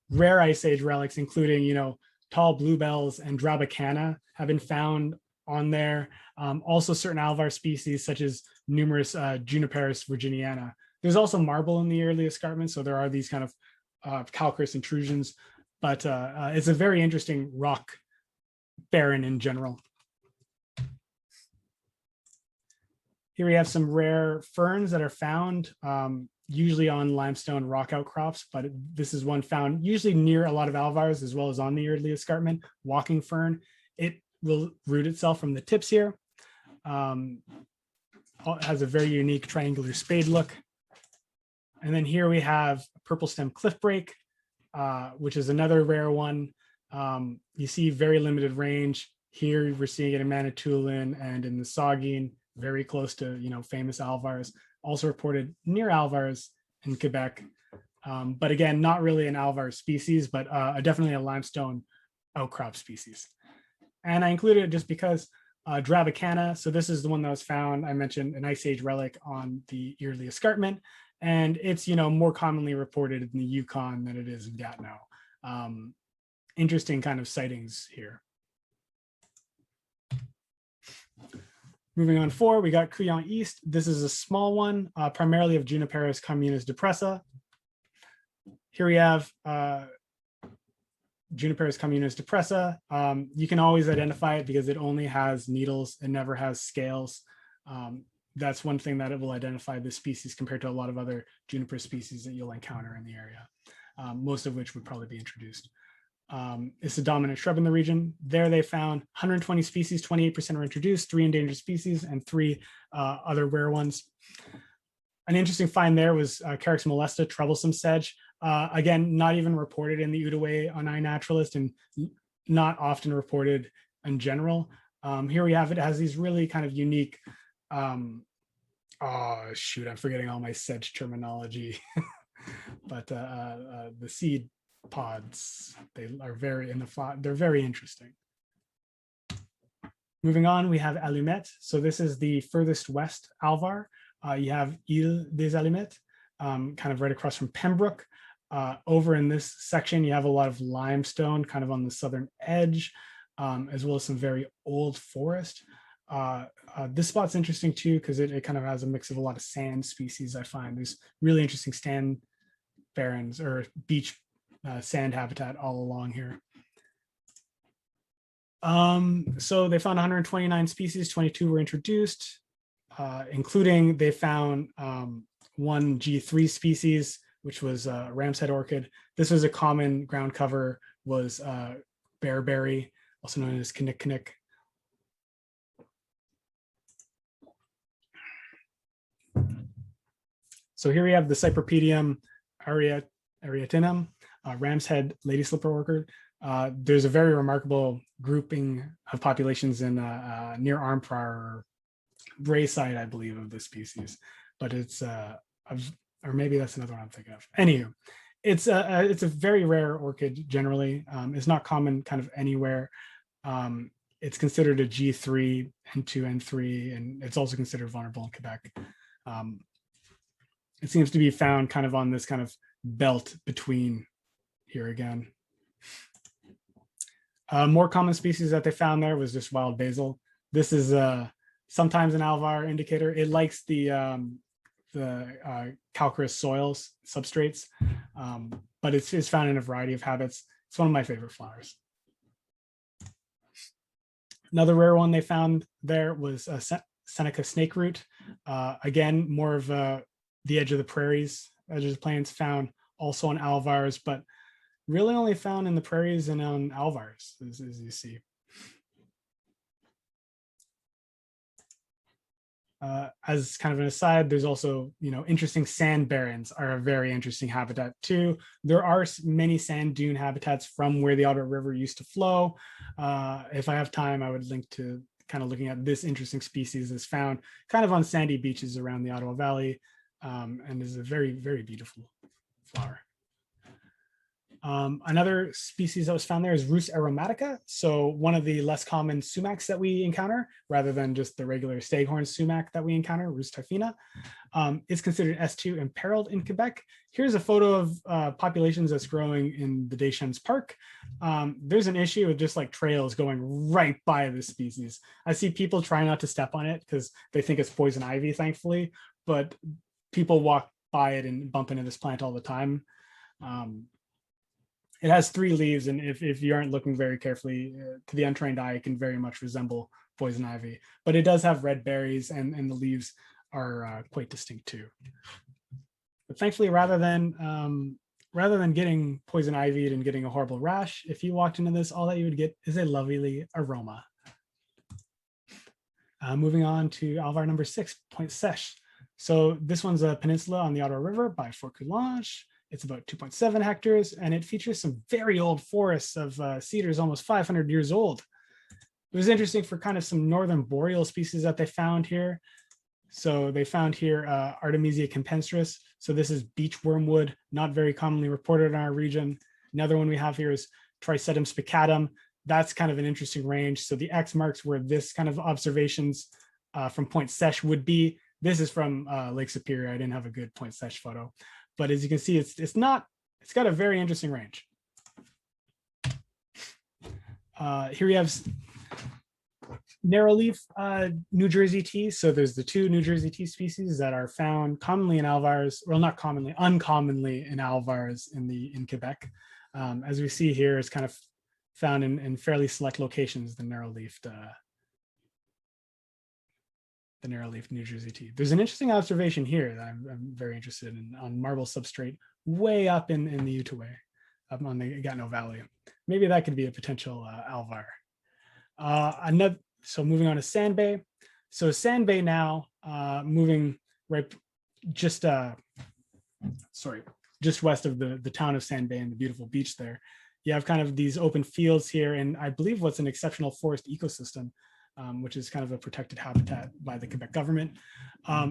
rare ice age relics, including, you know, tall bluebells and drabacana have been found on there. Also certain Alvar species such as numerous Juniper virginiana. There's also marble in the Early Escarpment, so there are these kind of calcareous intrusions, but it's a very interesting rock barren in general. Here we have some rare ferns that are found, usually on limestone rock outcrops, but this is one found usually near a lot of Alvars as well as on the Early Escarpment, walking fern. It will root itself from the tips here. It has a very unique triangular spade look. And then here we have purple stem cliffbrake, which is another rare one. You see very limited range. Here we're seeing it in Manitoulin and in the Saugeen, very close to, you know, famous Alvars. Also reported near Alvars in Quebec. But again, not really an Alvar species, but definitely a limestone outcrop species. And I included it just because drabacana, so this is the one that was found, I mentioned, an ice age relic on the Early Escarpment. And it's, you know, more commonly reported in the Yukon than it is in Gatineau. Interesting kind of sightings here. Moving on forward, we got Couillon East. This is a small one, primarily of Juniper communis depressa. Here we have Juniper communis depressa. You can always identify it because it only has needles. It never has scales. That's one thing that it will identify this species compared to a lot of other juniper species that you'll encounter in the area, most of which would probably be introduced. It's a dominant shrub in the region. There they found 120 species, 28% are introduced, 3 endangered species, and 3 other rare ones. An interesting find there was Carex molesta, troublesome sedge. Again, not even reported in the Outaouais on iNaturalist and not often reported in general. Here we have it has these really kind of unique, oh shoot, I'm forgetting all my sedge terminology, but the seed pods, they are very they're very interesting. Moving on, we have Allumettes. So this is the furthest west Alvar. You have Ile des Allumettes, kind of right across from Pembroke. Over in this section, you have a lot of limestone kind of on the southern edge, as well as some very old forest. This spot's interesting too, because it kind of has a mix of a lot of sand species. I find there's really interesting sand barrens or beach sand habitat all along here. So they found 129 species, 22 were introduced, including they found one G3 species, which was ram's head orchid. This was a common ground cover, was bearberry, also known as Schmidtknocks. So here we have the Cypripedium ariatinum, ram's head lady slipper orchid. There's a very remarkable grouping of populations in near Armpror, Brayside, I believe, of this species, but it's or maybe that's another one I'm thinking of. Anywho, it's a very rare orchid generally. It's not common kind of anywhere. It's considered a G3, N2, N3, and it's also considered vulnerable in Quebec. It seems to be found kind of on this kind of belt between here again. More common species that they found there was just wild basil. This is sometimes an Alvar indicator. It likes the calcareous soils, substrates, but it's found in a variety of habits. It's one of my favorite flowers. Another rare one they found there was Seneca snakeroot. Again, more of the edge of the prairies, edge of the plains, found also on Alvars, but really only found in the prairies and on Alvars, as you see. As kind of an aside, there's also, interesting sand barrens are a very interesting habitat too. There are many sand dune habitats from where the Ottawa River used to flow. If I have time, I would link to kind of looking at this interesting species that's found kind of on sandy beaches around the Ottawa Valley, and is a very, very beautiful flower. Another species that was found there is Rus aromatica. So one of the less common sumacs that we encounter, rather than just the regular staghorn sumac that we encounter, Rus typhina, is considered S2 imperiled in Quebec. Here's a photo of populations that's growing in the Deschênes Park. There's an issue with just like trails going right by this species. I see people try not to step on it because they think it's poison ivy, thankfully, but people walk by it and bump into this plant all the time. It has 3 leaves, and if you aren't looking very carefully, to the untrained eye, it can very much resemble poison ivy. But it does have red berries, and the leaves are quite distinct too. But thankfully, rather than getting poison ivied and getting a horrible rash, if you walked into this, all that you would get is a lovely aroma. Moving on to Alvar number 6, Pointe Sèche. So this one's a peninsula on the Ottawa River by Fort Coulange. It's about 2.7 hectares, and it features some very old forests of cedars, almost 500 years old. It was interesting for kind of some northern boreal species that they found here. So they found here Artemisia campenstris. So this is beach wormwood, not very commonly reported in our region. Another one we have here is Tricedum Spicatum. That's kind of an interesting range. So the X marks where this kind of observations from Pointe Sèche would be. This is from Lake Superior. I didn't have a good Pointe Sèche photo. But as you can see, it's got a very interesting range. Here we have narrow leaf New Jersey tea. So there's the 2 New Jersey tea species that are found commonly in Alvars, well, not commonly, uncommonly in Alvars in Quebec. As we see here, it's kind of found in fairly select locations, the narrow leafed New Jersey tea. There's an interesting observation here that I'm very interested in on marble substrate way up in the Outaouais, up on the Gatineau Valley. maybe that could be a potential Alvar. So moving on to Sand Bay. So Sand Bay now, moving right just west of the town of Sand Bay and the beautiful beach there. You have kind of these open fields here, and I believe what's an exceptional forest ecosystem, which is kind of a protected habitat by the Quebec government.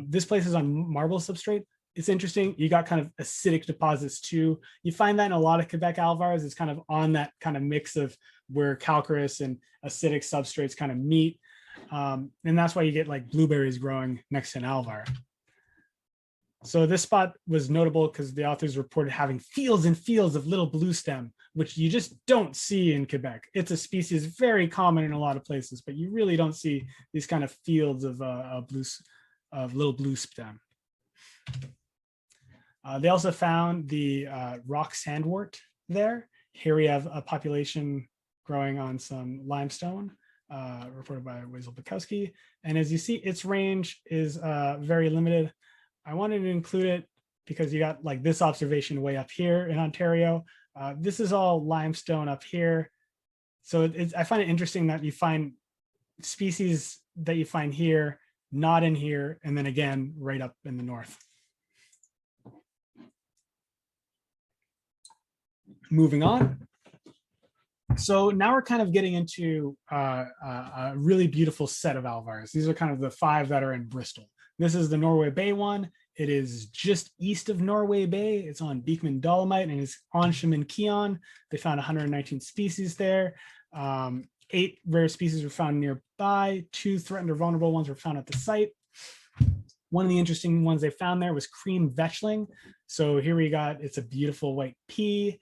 This place is on marble substrate. It's interesting. You got kind of acidic deposits too. You find that in a lot of Quebec alvars. It's kind of on that kind of mix of where calcareous and acidic substrates kind of meet. And that's why you get like blueberries growing next to an alvar. So this spot was notable because the authors reported having fields and fields of little blue stem, which you just don't see in Quebec. It's a species very common in a lot of places, but you really don't see these kind of fields of little blue stem. They also found the rock sandwort there. Here we have a population growing on some limestone, reported by Wessel Bukowski. And as you see, its range is very limited. I wanted to include it because you got like this observation way up here in Ontario. This is all limestone up here. So I find it interesting that you find species that you find here, not in here, and then again, right up in the north. Moving on. So now we're kind of getting into a really beautiful set of alvars. These are kind of the 5 that are in Bristol. This is the Norway Bay one. It is just east of Norway Bay. It's on Beekman Dolomite and it's on Schmidtknocks. They found 119 species there. 8 rare species were found nearby. 2 threatened or vulnerable ones were found at the site. One of the interesting ones they found there was cream vetchling. So here we got, it's a beautiful white pea.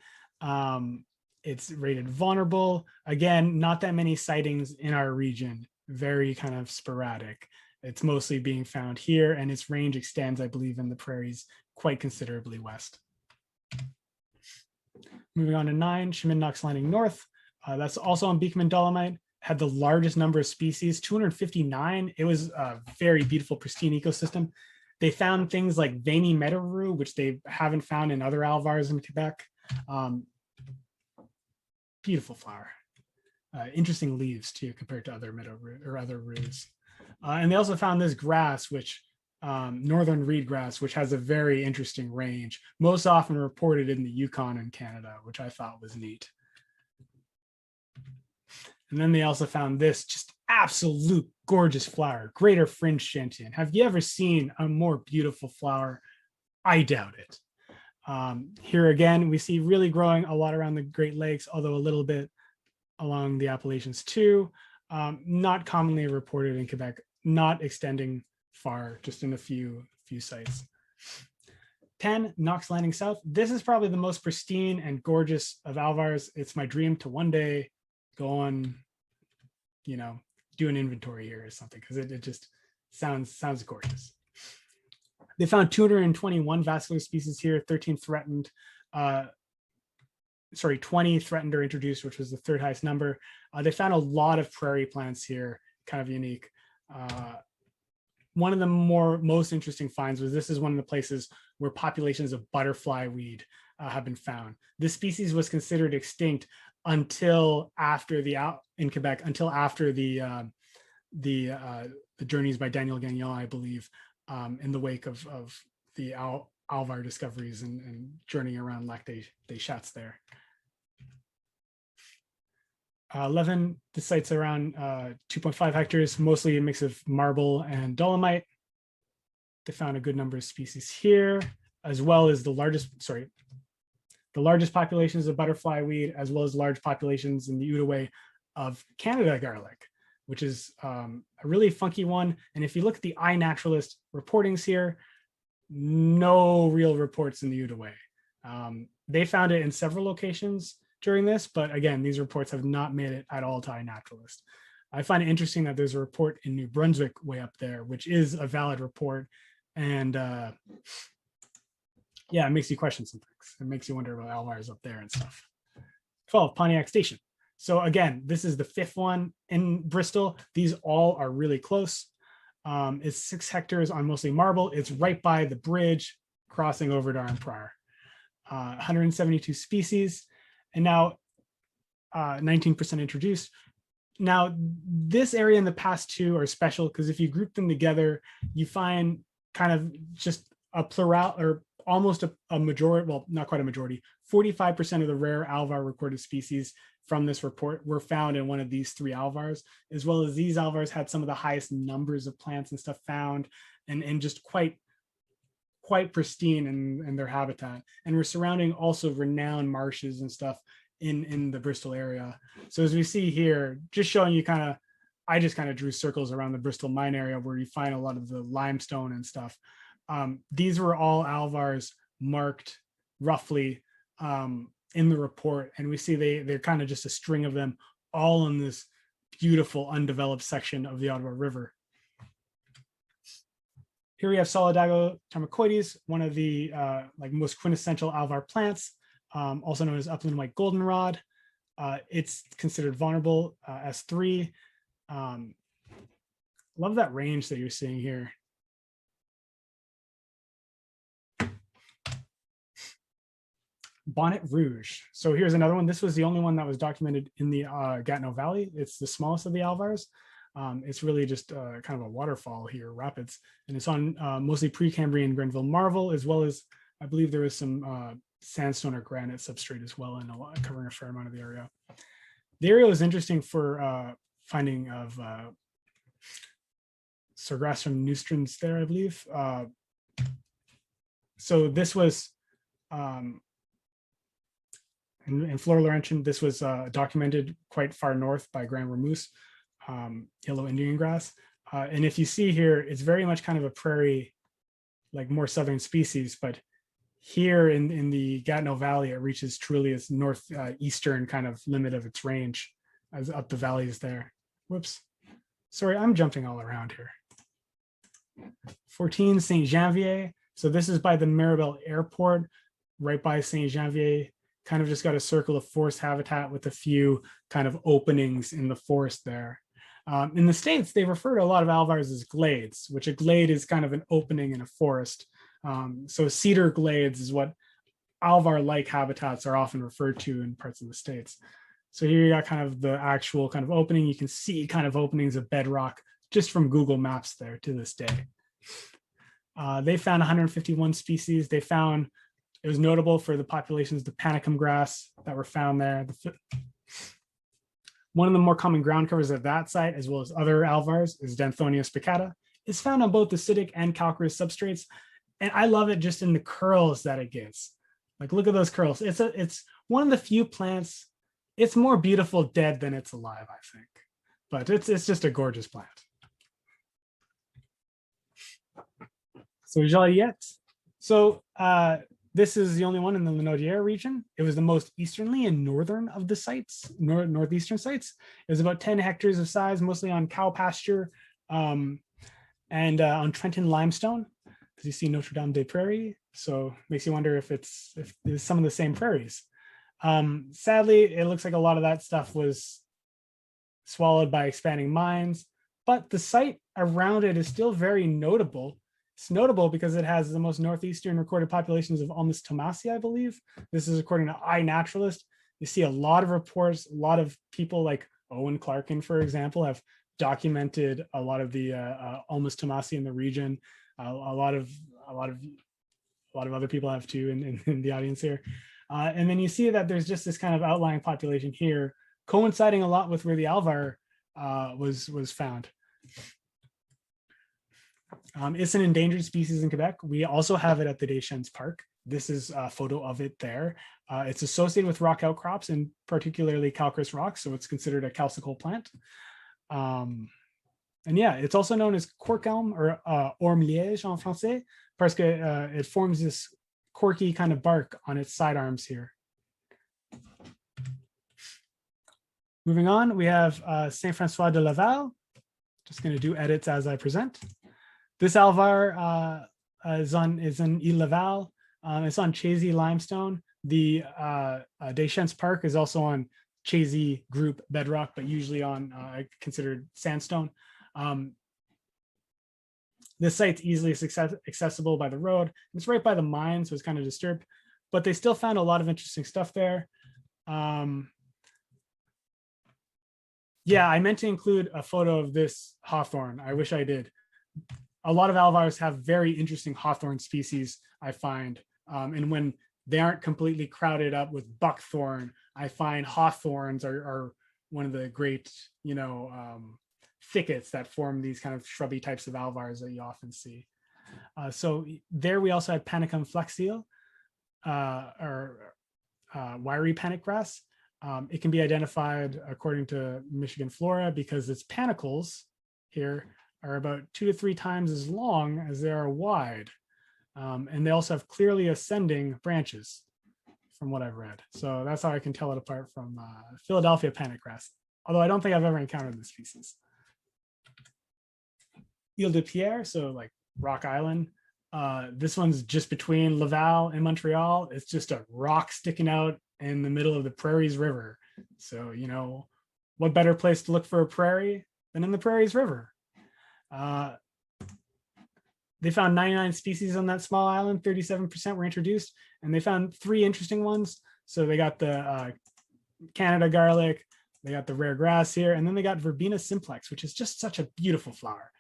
It's rated vulnerable. Again, not that many sightings in our region, very kind of sporadic. It's mostly being found here, and its range extends, I believe, in the prairies quite considerably west. Moving on to 9, Schmidtknocks Landing North. That's also on Beekman Dolomite. Had the largest number of species, 259. It was a very beautiful, pristine ecosystem. They found things like veiny meadow rue, which they haven't found in other alvars in Quebec. Beautiful flower. Interesting leaves too, compared to other meadow rue or other rues. And they also found this grass, which northern reed grass, which has a very interesting range, most often reported in the Yukon in Canada, which I thought was neat. And then they also found this just absolute gorgeous flower, greater fringe gentian. Have you ever seen a more beautiful flower? I doubt it. Here again, we see really growing a lot around the Great Lakes, although a little bit along the Appalachians too. Not commonly reported in Quebec, not extending far, just in a few sites. 10, Knox Landing South. This is probably the most pristine and gorgeous of alvars. It's my dream to one day go on, do an inventory here or something, because it just sounds gorgeous. They found 221 vascular species here, 13 threatened, 20 threatened or introduced, which was the 3rd highest number. They found a lot of prairie plants here, kind of unique. One of the most interesting finds was this is one of the places where populations of butterfly weed have been found. This species was considered extinct until after in Quebec, until after the journeys by Daniel Gagnon, I believe, in the wake of the Alvar discoveries and journeying around Lac des Chats there. 11, the site's around 2.5 hectares, mostly a mix of marble and dolomite. They found a good number of species here, as well as the largest populations of butterfly weed, as well as large populations in the Outaouais of Canada garlic, which is a really funky one. And if you look at the iNaturalist reportings here, no real reports in the Outaouais. They found it in several locations during this, but again, these reports have not made it at all to iNaturalist. I find it interesting that there's a report in New Brunswick way up there, which is a valid report. And yeah, it makes you question some things. It makes you wonder about alvars up there and stuff. 12, Pontiac Station. So again, this is the 5th one in Bristol. These all are really close. It's 6 hectares on mostly marble. It's right by the bridge crossing over to Arnprior. 172 species. And now 19% introduced. Now, this area and the past two are special because if you group them together, you find kind of just a plural or almost a majority, well, not quite a majority, 45% of the rare Alvar recorded species from this report were found in one of these three Alvars, as well as these Alvars had some of the highest numbers of plants and stuff found and just quite pristine in their habitat. And we're surrounding also renowned marshes and stuff in the Bristol area. So as we see here, just showing you I just kind of drew circles around the Bristol mine area where you find a lot of the limestone and stuff. These were all Alvars marked roughly in the report. And we see they're kind of just a string of them all in this beautiful undeveloped section of the Ottawa River. Here we have Solidago termicoides, one of the most quintessential Alvar plants, also known as upland white goldenrod. It's considered vulnerable as 3. Love that range that you're seeing here. Bonnet Rouge. So here's another one. This was the only one that was documented in the Gatineau Valley. It's the smallest of the Alvars. It's really just kind of a waterfall here, rapids, and it's on mostly Precambrian Grenville marble, as well as I believe there was some sandstone or granite substrate as well, and covering a fair amount of the area. The area was interesting for finding of Sargassum nutriens there, I believe. So this was in Flora Laurentian, this was documented quite far north by Grand Ramoose, yellow Indian grass. And if you see here, it's very much kind of a prairie, like more southern species, but here in the Gatineau Valley, it reaches truly its northeastern kind of limit of its range as up the valleys there. Whoops. Sorry, I'm jumping all around here. 14, Saint Janvier. So this is by the Maribel Airport, right by Saint Janvier. Kind of just got a circle of forest habitat with a few kind of openings in the forest there. In the States, they refer to a lot of Alvars as glades, which a glade is kind of an opening in a forest. So cedar glades is what Alvar-like habitats are often referred to in parts of the States. So here you got kind of the actual kind of opening. You can see kind of openings of bedrock just from Google Maps there to this day. They found 151 species. They found, it was notable for the populations of the panicum grass that were found there. One of the more common ground covers at that site, as well as other Alvars, is Dentonio Spicata. It's found on both acidic and calcareous substrates. And I love it just in the curls that it gives. Like, look at those curls. It's one of the few plants. It's more beautiful dead than it's alive, I think. But it's just a gorgeous plant. So Joliette. So this is the only one in the Lanaudière region. It was the most easterly and northern of the sites, northeastern sites. It was about 10 hectares of size, mostly on cow pasture and on Trenton limestone, because you see Notre Dame des Prairies. So makes you wonder if it's some of the same prairies. Sadly, it looks like a lot of that stuff was swallowed by expanding mines, but the site around it is still very notable. It's notable because it has the most northeastern recorded populations of Ulmus thomasi, I believe. This is according to iNaturalist. You see a lot of reports, a lot of people like Owen Clarkin, for example, have documented a lot of the Ulmus thomasi in the region. A lot of other people have too in the audience here. And then you see that there's just this kind of outlying population here, coinciding a lot with where the Alvar was found. It's an endangered species in Quebec. We also have it at the Deschênes Park. This is a photo of it there. It's associated with rock outcrops and particularly calcareous rocks, so it's considered a calcicle plant. And yeah, it's also known as cork elm or orme liège en français, parce que it forms this corky kind of bark on its side arms here. Moving on, we have Saint Francois de La Val. Just going to do edits as I present. This Alvar is in Ile Laval. It's on Chazy limestone. The Deschênes Park is also on Chazy group bedrock, but usually on considered sandstone. This site's easily accessible by the road. It's right by the mine, so it's kind of disturbed, but they still found a lot of interesting stuff there. Yeah, I meant to include a photo of this hawthorn. I wish I did. A lot of alvars have very interesting hawthorn species, I find. And when they aren't completely crowded up with buckthorn, I find hawthorns are one of the great, thickets that form these kind of shrubby types of alvars that you often see. So there we also had Panicum flexile, or wiry panic grass. It can be identified according to Michigan Flora because its panicles here are about 2 to 3 times as long as they are wide. And they also have clearly ascending branches from what I've read. So that's how I can tell it apart from Philadelphia panic grass, although I don't think I've ever encountered this species. Ile de Pierre, so like Rock Island. This one's just between Laval and Montreal. It's just a rock sticking out in the middle of the Prairies River. So, what better place to look for a prairie than in the Prairies River? They found 99 species on that small island, 37% were introduced, and they found 3 interesting ones. So they got the Canada garlic, they got the rare grass here, and then they got Verbena simplex, which is just such a beautiful flower.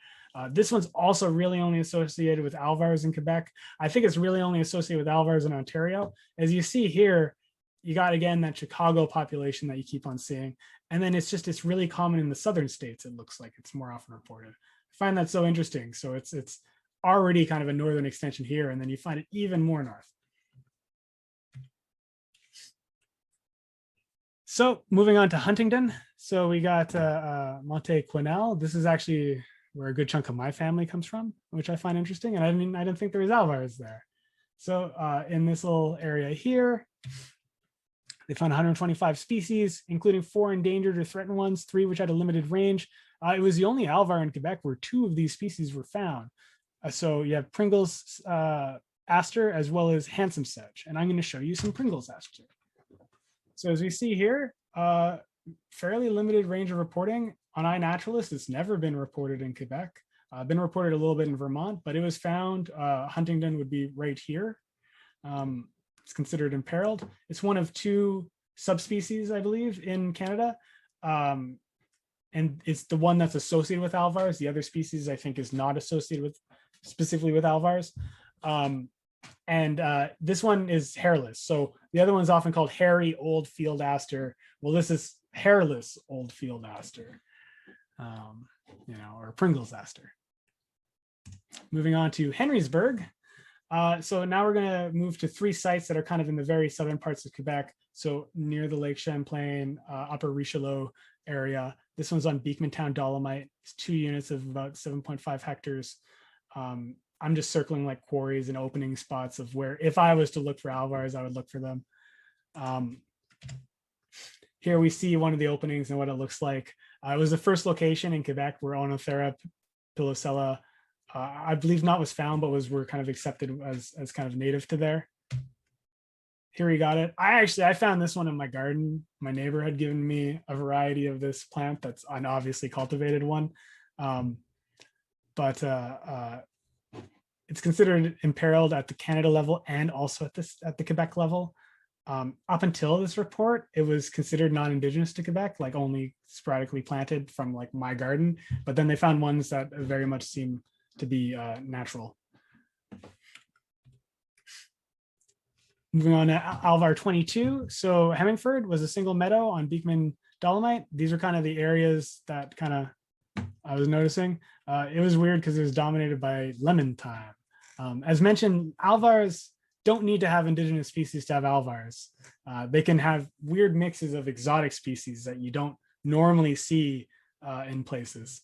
This one's also really only associated with alvars in Quebec. I think it's really only associated with alvars in Ontario. As you see here, you got, again, that Chicago population that you keep on seeing. And then it's really common in the southern states. It looks like it's more often reported. I find that so interesting. So it's already kind of a northern extension here, and then you find it even more north. So moving on to Huntingdon. So we got Monte Quinnell. This is actually where a good chunk of my family comes from, which I find interesting. And I didn't think there was alvars there. So in this little area here, they found 125 species, including 4 endangered or threatened ones, 3 which had a limited range. It was the only alvar in Quebec where 2 of these species were found. So you have Pringle's aster as well as handsome sedge. And I'm going to show you some Pringle's aster. So as we see here, fairly limited range of reporting. On iNaturalist, it's never been reported in Quebec. Been reported a little bit in Vermont, but it was found. Huntingdon would be right here. It's considered imperiled. It's one of 2 subspecies, I believe, in Canada. And it's the one that's associated with alvars. The other species, I think, is not associated specifically with alvars. And this one is hairless. So the other one's often called hairy old field aster. Well, this is hairless old field aster, or Pringle's aster. Moving on to Henrysburg. So now we're going to move to 3 sites that are kind of in the very southern parts of Quebec. So near the Lake Champlain, Upper Richelieu area. This one's on Beekmantown Dolomite. It's 2 units of about 7.5 hectares. I'm just circling like quarries and opening spots of where, if I was to look for alvars, I would look for them. Here we see one of the openings and what it looks like. It was the first location in Quebec where Anathera pilosella, I believe not was found, but were kind of accepted as kind of native to there. Here we got it. I found this one in my garden. My neighbor had given me a variety of this plant that's an obviously cultivated one. But it's considered imperiled at the Canada level and also at the Quebec level. Up until this report, it was considered non-Indigenous to Quebec, like only sporadically planted from like my garden. But then they found ones that very much seem to be natural. Moving on to Alvar 22. So Hemmingford was a single meadow on Beekman Dolomite. These are kind of the areas that kind of I was noticing. It was weird because it was dominated by lemon thyme. As mentioned, alvars don't need to have indigenous species to have alvars. They can have weird mixes of exotic species that you don't normally see in places.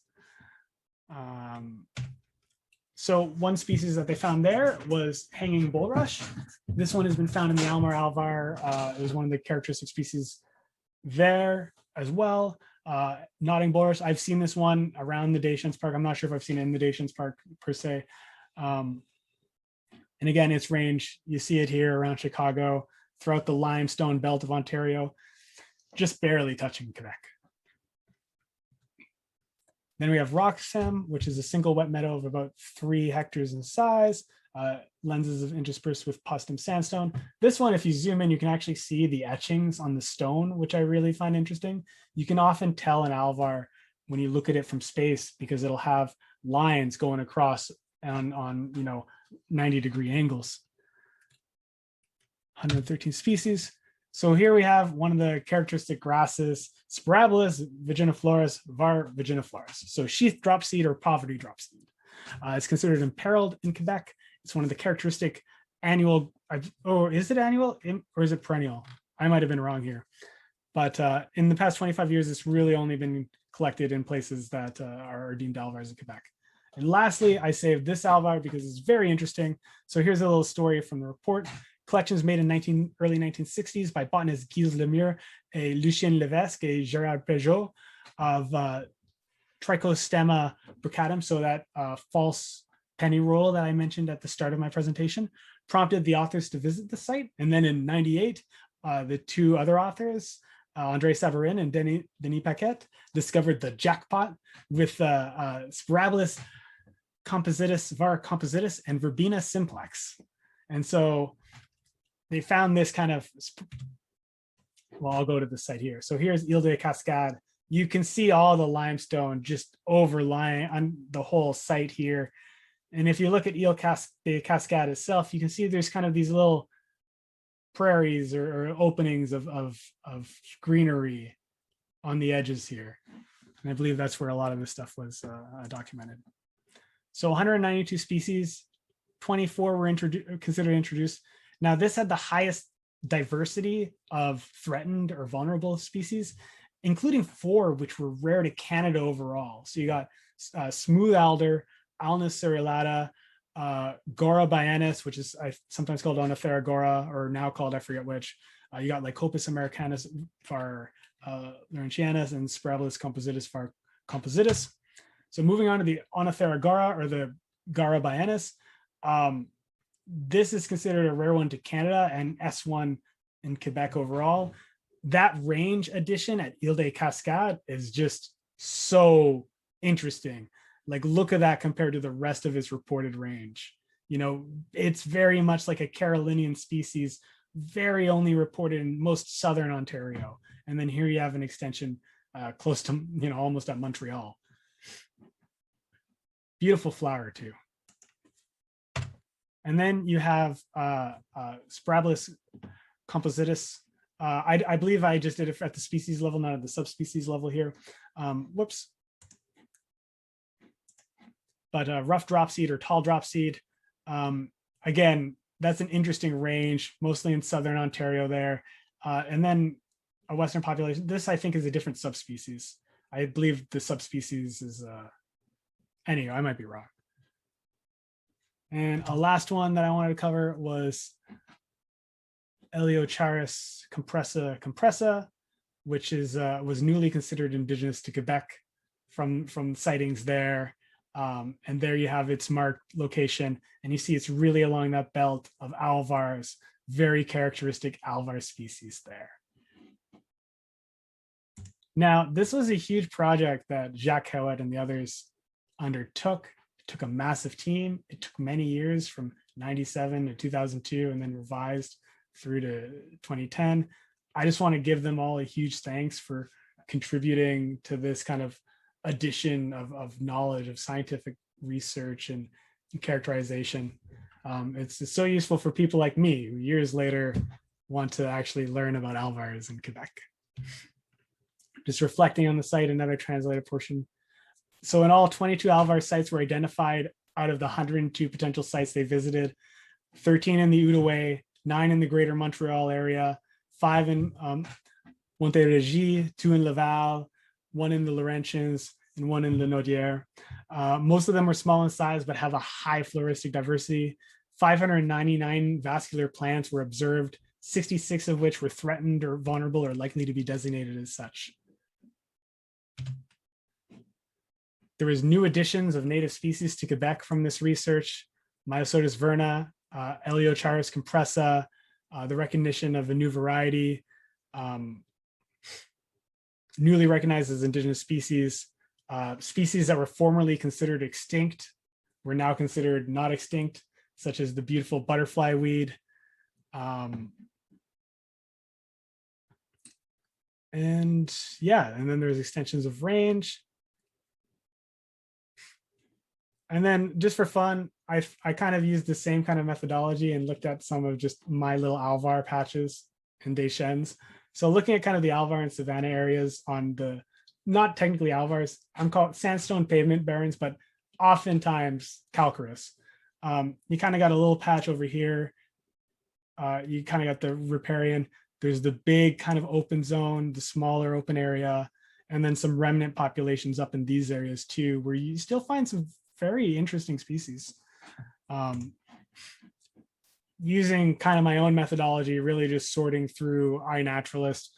So one species that they found there was hanging bulrush. This one has been found in the Aylmer alvar. It was one of the characteristic species there as well. Nodding bulrush, I've seen this one around the Deschênes Park. I'm not sure if I've seen it in the Deschênes Park per se. And again, its range, you see it here around Chicago, throughout the limestone belt of Ontario, just barely touching Quebec. Then we have Roxham, which is a single wet meadow of about 3 hectares in size. Lenses of interspersed with postum sandstone. This one, if you zoom in, you can actually see the etchings on the stone, which I really find interesting. You can often tell an alvar when you look at it from space because it'll have lines going across on 90-degree angles. 113 species. So here we have one of the characteristic grasses, Spirabolus virginiflorus var virginiflorus. So sheath dropseed or poverty dropseed. It's considered imperiled in Quebec. It's one of the characteristic annual, or is it annual or is it perennial? I might have been wrong here. But in the past 25 years, it's really only been collected in places that are deemed alvars in Quebec. And lastly, I saved this alvar because it's very interesting. So here's a little story from the report. Collections made in early 1960s by botanists Gilles Lemire and Lucien Levesque and Gérard Peugeot of Tricedum Spicatum, so that false penny roll that I mentioned at the start of my presentation, prompted the authors to visit the site. And then in 98, the 2 other authors, André Savarin and Denis Paquette, discovered the jackpot with Spirabolus compositus, var compositus, and Verbena simplex. And so they found this kind of, well, I'll go to the site here. So here's Ile de Cascade. You can see all the limestone just overlying on the whole site here. And if you look at Ile de Cascade itself, you can see there's kind of these little prairies or openings of greenery on the edges here. And I believe that's where a lot of this stuff was documented. So 192 species, 24 were considered introduced. Now, this had the highest diversity of threatened or vulnerable species, including 4 which were rare to Canada overall. So you got smooth alder, Alnus cerulata, Gara biennis, which is sometimes called Anathera Gara, or now called, I forget which. You got Lycopus americanus var laurentianus and Spirabolus compositus var compositus. So moving on to the Anathera Gara, or the Gara biennis. This is considered a rare one to Canada and S1 in Quebec overall. That range addition at Ile de Cascade is just so interesting. Like, look at that compared to the rest of his reported range. It's very much like a Carolinian species, very only reported in most southern Ontario. And then here you have an extension close to, almost at Montreal. Beautiful flower too. And then you have Spirabolus compositus. I believe I just did it at the species level, not at the subspecies level here. Whoops. But rough drop seed or tall drop seed. Again, that's an interesting range, mostly in southern Ontario there. And then a western population. This, I think, is a different subspecies. I believe the subspecies is, anyway, I might be wrong. And a last one that I wanted to cover was Eliocharis compressa, which is was newly considered indigenous to Quebec from sightings there. And there you have its marked location, and you see it's really along that belt of alvars, very characteristic alvar species there. Now, this was a huge project that Jacques Howet and the others undertook. It took a massive team. It took many years, from 97 to 2002, and then revised through to 2010. I just want to give them all a huge thanks for contributing to this kind of addition of knowledge, of scientific research and characterization. It's so useful for people like me who years later want to actually learn about alvars in Quebec. Just reflecting on the site, another translated portion. So in all, 22 alvar sites were identified out of the 102 potential sites they visited, 13 in the Outaouais, 9 in the greater Montreal area, 5 in Montérégie, 2 in Laval, 1 in the Laurentians, and 1 in the Naudière. Most of them were small in size, but have a high floristic diversity. 599 vascular plants were observed, 66 of which were threatened or vulnerable or likely to be designated as such. There was new additions of native species to Quebec from this research: Myosotis verna, Eliocharis compressa, the recognition of a new variety, newly recognized as indigenous species, Species that were formerly considered extinct were now considered not extinct, such as the beautiful butterfly weed. And yeah, and then there's extensions of range. And then just for fun, I kind of used the same kind of methodology and looked at some of just my little Alvar patches and Deschênes. So looking at kind of the Alvar and Savannah areas on the, not technically Alvars, I'm called sandstone pavement barrens, but oftentimes calcareous. You kind of got a little patch over here. You kind of got the riparian. There's the big kind of open zone, the smaller open area, and then some remnant populations up in these areas too, where you still find some very interesting species. Using kind of my own methodology, really just sorting through iNaturalist,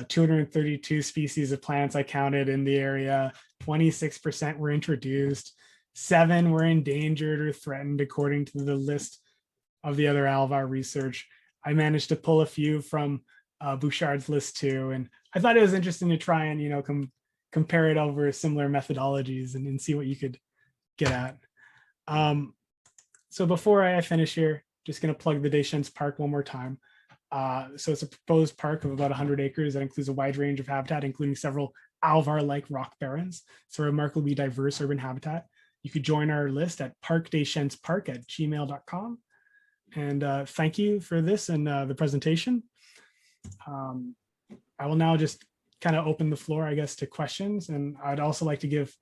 232 species of plants I counted in the area, 26% were introduced, 7 were endangered or threatened according to the list of the other Alvar research. I managed to pull a few from Bouchard's list too, and I thought it was interesting to try and, you know, compare it over similar methodologies and see what you could get at. So before I finish here, just going to plug the Deschênes Park one more time. So it's a proposed park of about 100 acres that includes a wide range of habitat, including several Alvar-like rock barrens. It's a remarkably diverse urban habitat. You could join our list at parkdeschênespark@gmail.com. And thank you for this and the presentation. I will now just kind of open the floor, I guess, to questions. And I'd also like to give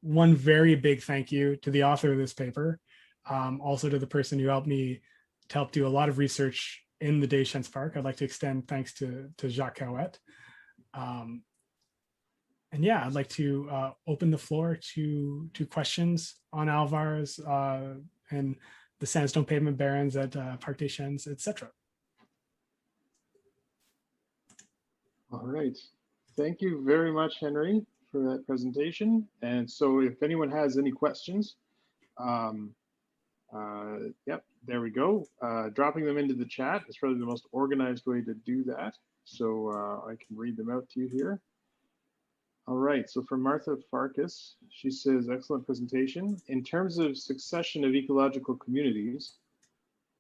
one very big thank you to the author of this paper, also to the person who helped me to help do a lot of research in the Deschênes Park. I'd like to extend thanks to Jacques Cahouette. And yeah, I'd like to open the floor to questions on Alvars and the sandstone pavement barrens at Parc Deschênes, etc. All right. Thank you very much, Henry, for that presentation. And so if anyone has any questions, yep, there we go. Dropping them into the chat is probably the most organized way to do that. So I can read them out to you here. All right, so for Martha Farkas, she says, excellent presentation. In terms of succession of ecological communities,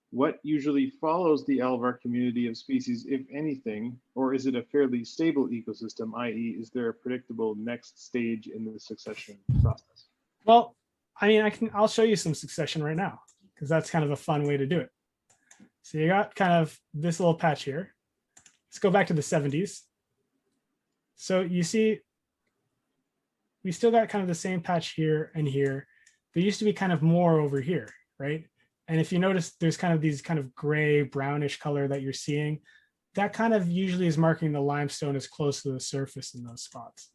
what usually follows the Alvar community of species, if anything, or is it a fairly stable ecosystem, i.e. is there a predictable next stage in the succession process? Well, I mean, I'll show you some succession right now, because that's kind of a fun way to do it. So you got kind of this little patch here. Let's go back to the 70s. So you see, we still got kind of the same patch here and here. There used to be kind of more over here, right? And if you notice, there's kind of these kind of gray brownish color that you're seeing. That kind of usually is marking the limestone as close to the surface in those spots.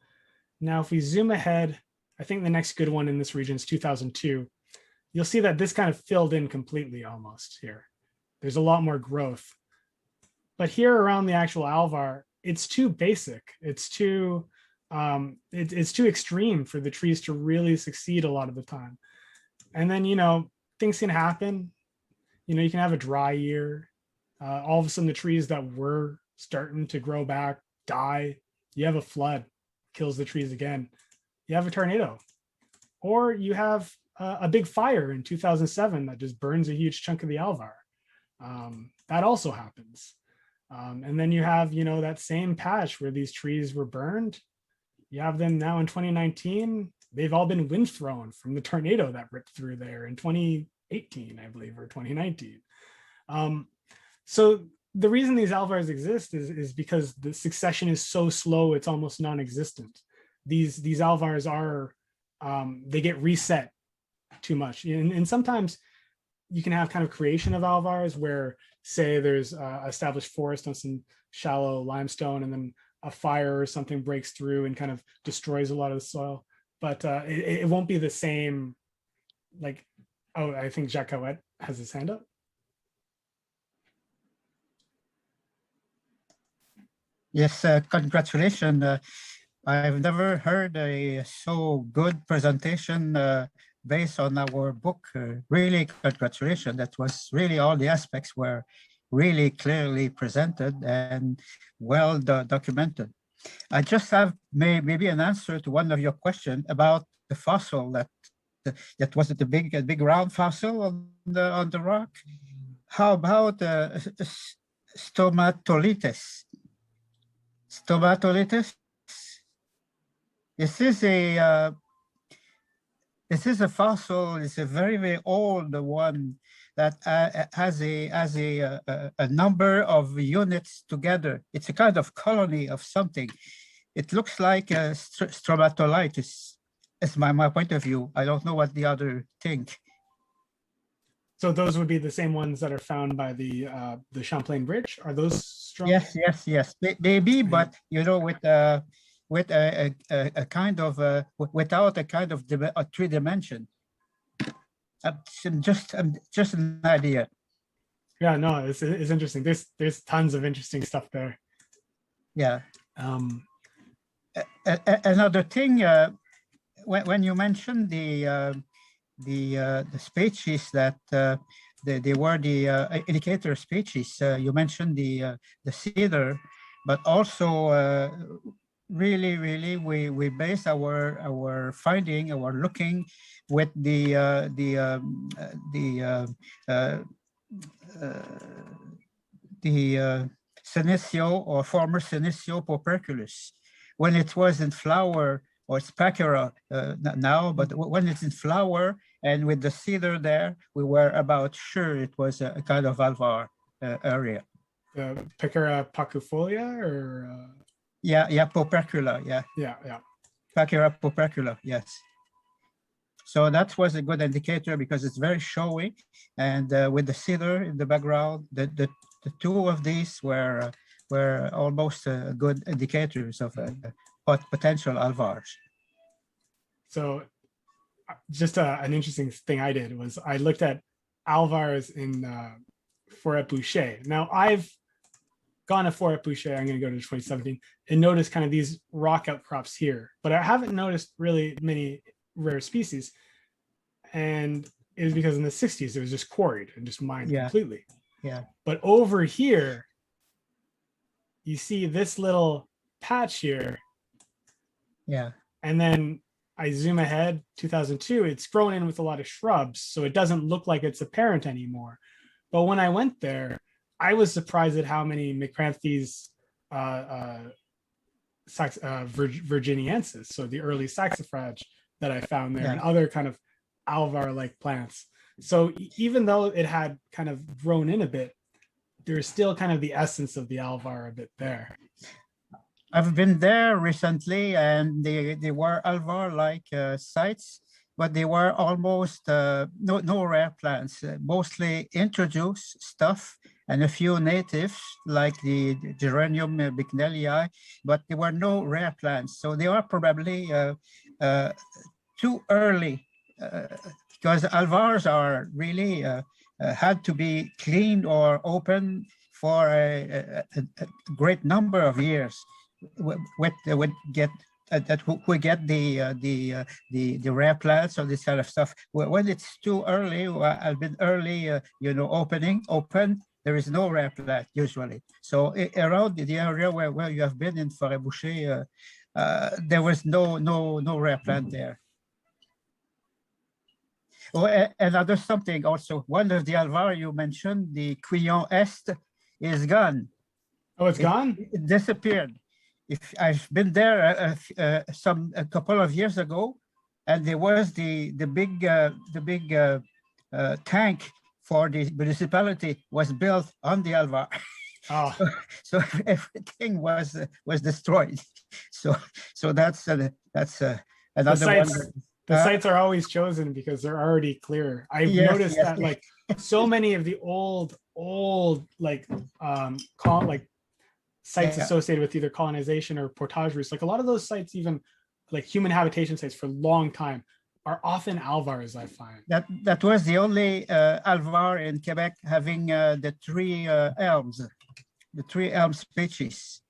Now, if we zoom ahead, I think the next good one in this region is 2002. You'll see that this kind of filled in completely almost here. There's a lot more growth. But here around the actual Alvar, it's too basic. It's too extreme for the trees to really succeed a lot of the time. And then, you know, things can happen. You know, you can have a dry year. All of a sudden the trees that were starting to grow back die. You have a flood, kills the trees again. You have a tornado. Or you have a big fire in 2007 that just burns a huge chunk of the Alvar. That also happens. And then you have, you know, that same patch where these trees were burned. You have them now in 2019. They've all been wind thrown from the tornado that ripped through there in 2018, I believe, or 2019. So the reason these Alvars exist is because the succession is so slow, it's almost non-existent. These Alvars are, they get reset too much. And sometimes you can have kind of creation of Alvars where, say, there's established forest on some shallow limestone and then a fire or something breaks through and kind of destroys a lot of the soil. But it won't be the same, like, oh, I think Jacques Cahouette has his hand up. Yes, congratulations. I've never heard a so good presentation based on our book. Really, congratulations. That was really, all the aspects were really clearly presented and well documented. I just have maybe an answer to one of your questions about the fossil that was it the big round fossil on the rock. How about stomatolites? Stomatolites. This is a fossil. It's a very old one that has a number of units together. It's a kind of colony of something. It looks like a stromatolitis. Is my point of view. I don't know what the other think. So those would be the same ones that are found by the Champlain Bridge. Are those strong? Yes. Maybe, but you know, with a kind of without a kind of a 3-dimension. Just an idea. Yeah, no, it's interesting. There's tons of interesting stuff there. Yeah. Another thing, when you mentioned the species that they were the indicator species, you mentioned the cedar, but also really we base our finding, our looking with the senecio or former senecio poperculus when it was in flower, or spacura now, but when it's in flower and with the cedar there, we were about sure it was a kind of alvar area. Picera pacufolia or? Yeah, popercula, yeah. Pachyra popercula, yes. So that was a good indicator because it's very showy, and with the cedar in the background, the two of these were almost good indicators of potential alvars. So just an interesting thing I did was I looked at alvars in Forêt Boucher. Now I've gone to Forêt Boucher, I'm going to go to 2017, and notice kind of these rock outcrops here, but I haven't noticed really many rare species. And it was because in the 60s, it was just quarried and just mined completely. Yeah. But over here, you see this little patch here. Yeah. And then I zoom ahead, 2002, it's grown in with a lot of shrubs, so it doesn't look like it's apparent anymore. But when I went there, I was surprised at how many Micranthes virginiensis, so the early saxifrage that I found there, and other kind of alvar-like plants. So even though it had kind of grown in a bit, there's still kind of the essence of the alvar a bit there. I've been there recently, and they were alvar-like sites, but they were almost no rare plants, mostly introduced stuff and a few natives like the Geranium bignellii, but there were no rare plants. So they are probably too early because alvars are really had to be cleaned or open for a great number of years. We get the rare plants or this kind of stuff. When it's too early, I've been early, open. There is no rare plant usually. So around the area where you have been in Forêt Boucher, there was no rare plant there. Oh, another something also. One of the alvar you mentioned, the Quillon Est, is gone. Oh, it's gone? It disappeared. If I've been there a couple of years ago, and there was the big tank for the municipality was built on the alvar. Oh. So everything was destroyed. So that's another one. The sites are always chosen because they're already clear. I've noticed that like so many of the old like sites associated with either colonization or portage routes, like a lot of those sites, even like human habitation sites for a long time, are often alvars, I find. That was the only alvar in Quebec having the three elms species.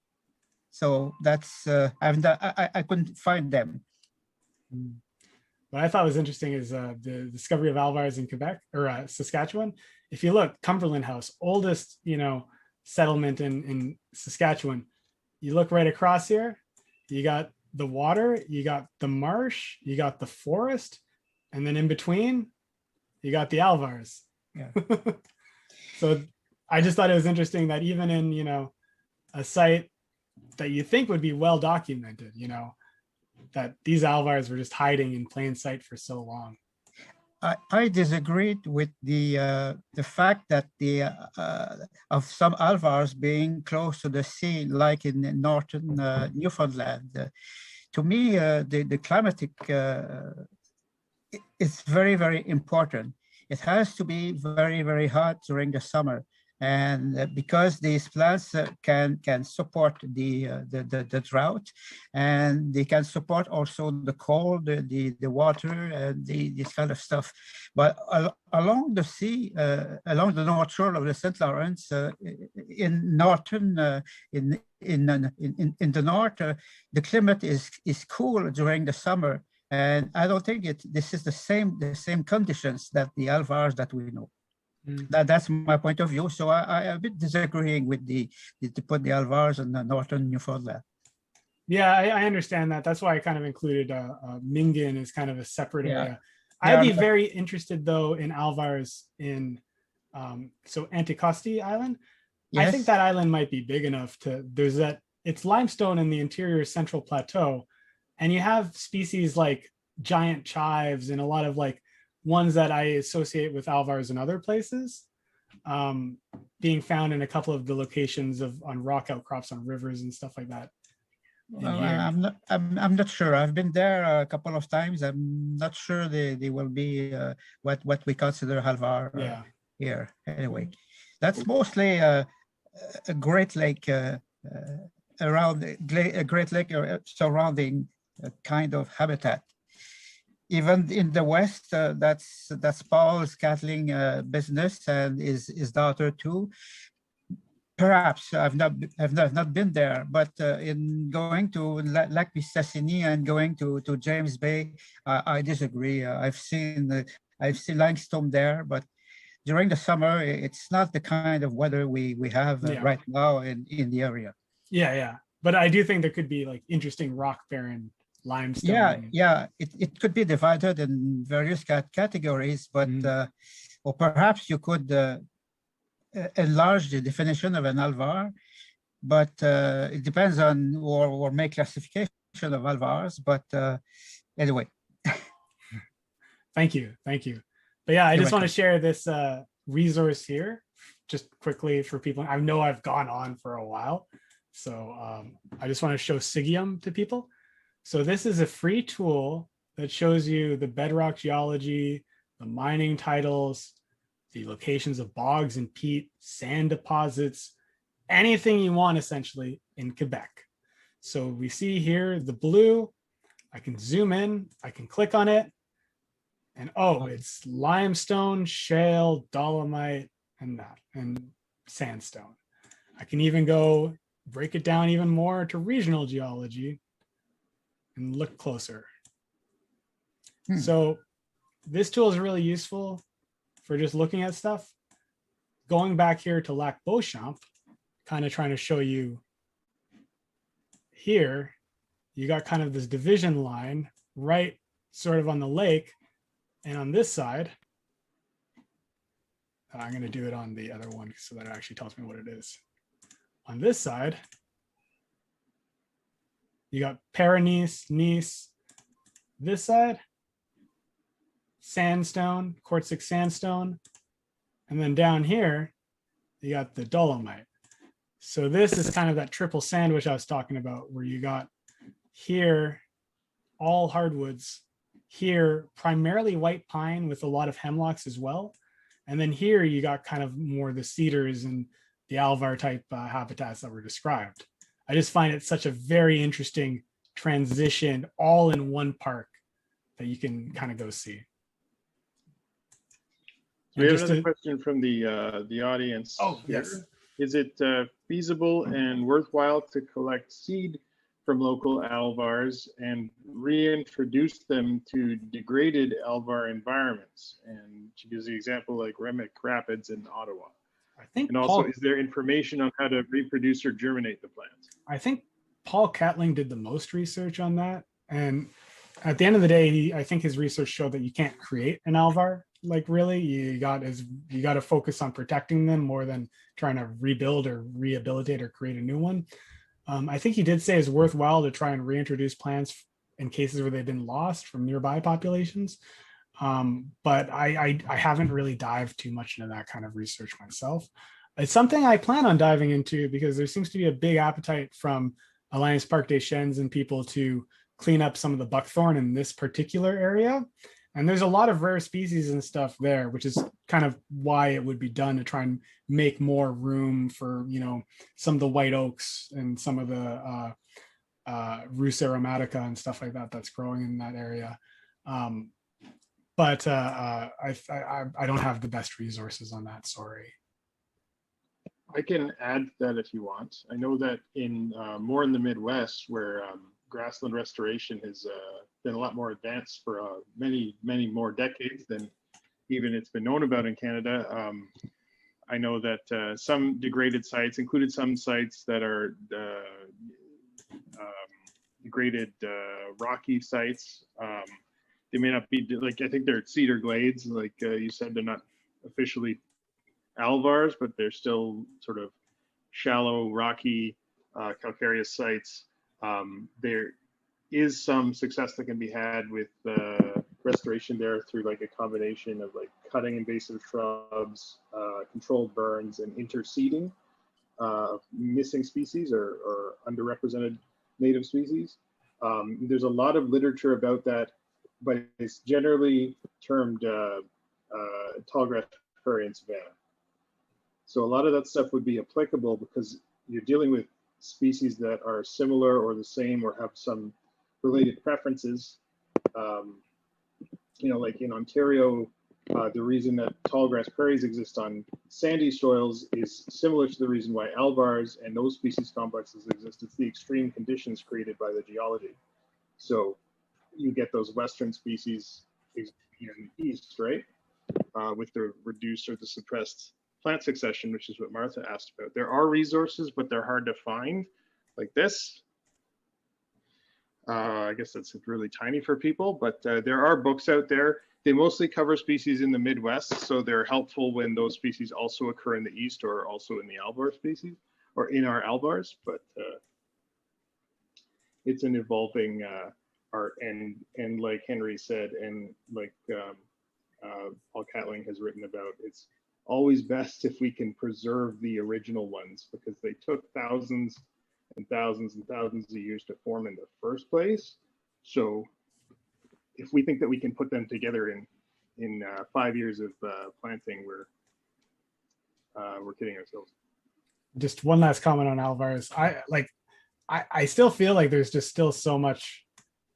So that's I couldn't find them. What I thought was interesting is the discovery of alvars in Quebec or Saskatchewan. If you look, Cumberland House, oldest settlement in Saskatchewan. You look right across here, you got the water, you got the marsh, you got the forest, and then in between, you got the Alvars. Yeah. So I just thought it was interesting that even in, you know, a site that you think would be well documented, you know, that these Alvars were just hiding in plain sight for so long. I disagreed with the fact that of some Alvars being close to the sea, like in northern Newfoundland. To me, the climatic is very, very important. It has to be very, very hot during the summer, and because these plants can support the drought, and they can support also the cold, the water, and this kind of stuff. But along the sea, along the north shore of the St. Lawrence, in northern in the north, the climate is cool during the summer. And I don't think this is the same conditions that the Alvars that we know. That's my point of view. So I'm a bit disagreeing with to put the Alvars in the northern Newfoundland. Yeah, I understand that. That's why I kind of included Mingan as kind of a separate area. Yeah. I'd be very interested though in Alvars in so Anticosti Island. Yes. I think that island might be big enough it's limestone in the interior central plateau. And you have species like giant chives and a lot of like ones that I associate with Alvars in other places, being found in a couple of the locations on rock outcrops on rivers and stuff like that. Well, I'm not sure. I've been there a couple of times. I'm not sure they will be what we consider Alvar here. Anyway, that's mostly a Great Lake around a Great Lake surrounding kind of habitat. Even in the west, that's Paul's cattling business and his daughter too. Perhaps I've not been there, but in going to Lac Mistassini and going to James Bay, I disagree. I've seen limestone there, but during the summer, it's not the kind of weather we have right now in the area. Yeah. But I do think there could be like interesting rock bearing limestone. Yeah. It could be divided in various categories, but or perhaps you could enlarge the definition of an Alvar, but it depends on or make classification of Alvars. But anyway. Thank you. But yeah, I just want to share this resource here just quickly for people. I know I've gone on for a while, so I just want to show Sigium to people. So this is a free tool that shows you the bedrock geology, the mining titles, the locations of bogs and peat, sand deposits, anything you want essentially in Quebec. So we see here the blue. I can zoom in, I can click on it, and it's limestone, shale, dolomite, and sandstone. I can even go break it down even more to regional geology and look closer. So this tool is really useful for just looking at stuff. Going back here to Lac Beauchamp, kind of trying to show you here, you got kind of this division line right sort of on the lake. And on this side, I'm going to do it on the other one so that it actually tells me what it is. On this side, you got Paranese, Nice. This side, sandstone, quartzic sandstone. And then down here, you got the dolomite. So this is kind of that triple sandwich I was talking about, where you got here, all hardwoods, here, primarily white pine with a lot of hemlocks as well. And then here you got kind of more the cedars and the Alvar type habitats that were described. I just find it such a very interesting transition all in one park that you can kind of go see. We have another question from the audience. Oh, yes. Is it feasible and worthwhile to collect seed from local Alvars and reintroduce them to degraded Alvar environments? And she gives the example like Remick Rapids in Ottawa. I think and also, is there information on how to reproduce or germinate the plant? I think Paul Catling did the most research on that. And at the end of the day, I think his research showed that you can't create an Alvar. Like really, you got to focus on protecting them more than trying to rebuild or rehabilitate or create a new one. I think he did say it's worthwhile to try and reintroduce plants in cases where they've been lost from nearby populations. But I haven't really dived too much into that kind of research myself. It's something I plan on diving into because there seems to be a big appetite from Alliance Parc Deschênes and people to clean up some of the buckthorn in this particular area. And there's a lot of rare species and stuff there, which is kind of why it would be done to try and make more room for, you know, some of the white oaks and some of the Rus aromatica and stuff like that that's growing in that area. But I don't have the best resources on that, sorry. I can add that if you want. I know that in more in the Midwest, where grassland restoration has been a lot more advanced for many more decades than even it's been known about in Canada. I know that some degraded sites, included some sites that are degraded rocky sites. They may not be like, I think they're cedar glades, like you said, they're not officially Alvars, but they're still sort of shallow, rocky, calcareous sites. There is some success that can be had with restoration there through like a combination of like cutting invasive shrubs, controlled burns, and interseeding missing species or underrepresented native species. There's a lot of literature about that, but it's generally termed tallgrass prairie and savanna. So a lot of that stuff would be applicable because you're dealing with species that are similar or the same or have some related preferences. You know, like in Ontario, the reason that tallgrass prairies exist on sandy soils is similar to the reason why Alvars and those species complexes exist. It's the extreme conditions created by the geology. So you get those western species in the east, right? With the reduced or the suppressed plant succession, which is what Martha asked about. There are resources, but they're hard to find, like this. I guess that's really tiny for people, but there are books out there. They mostly cover species in the Midwest, so they're helpful when those species also occur in the East or also in the Alvar species or in our Alvars, but it's an evolving art. And like Henry said, and like Paul Catling has written about, it's always best if we can preserve the original ones because they took thousands and thousands and thousands of years to form in the first place. So if we think that we can put them together in 5 years of planting, we're kidding ourselves. Just one last comment on Alvars. I still feel like there's just still so much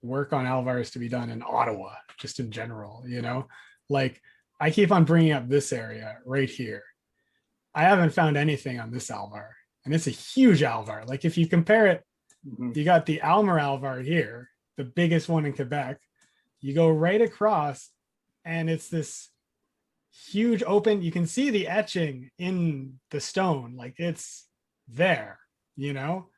work on Alvars to be done in Ottawa, just in general, you know? Like, I keep on bringing up this area right here. I haven't found anything on this Alvar, and it's a huge Alvar. Like if you compare it, you got the Aylmer Alvar here, the biggest one in Quebec. You go right across, and it's this huge open. You can see the etching in the stone, like it's there, you know,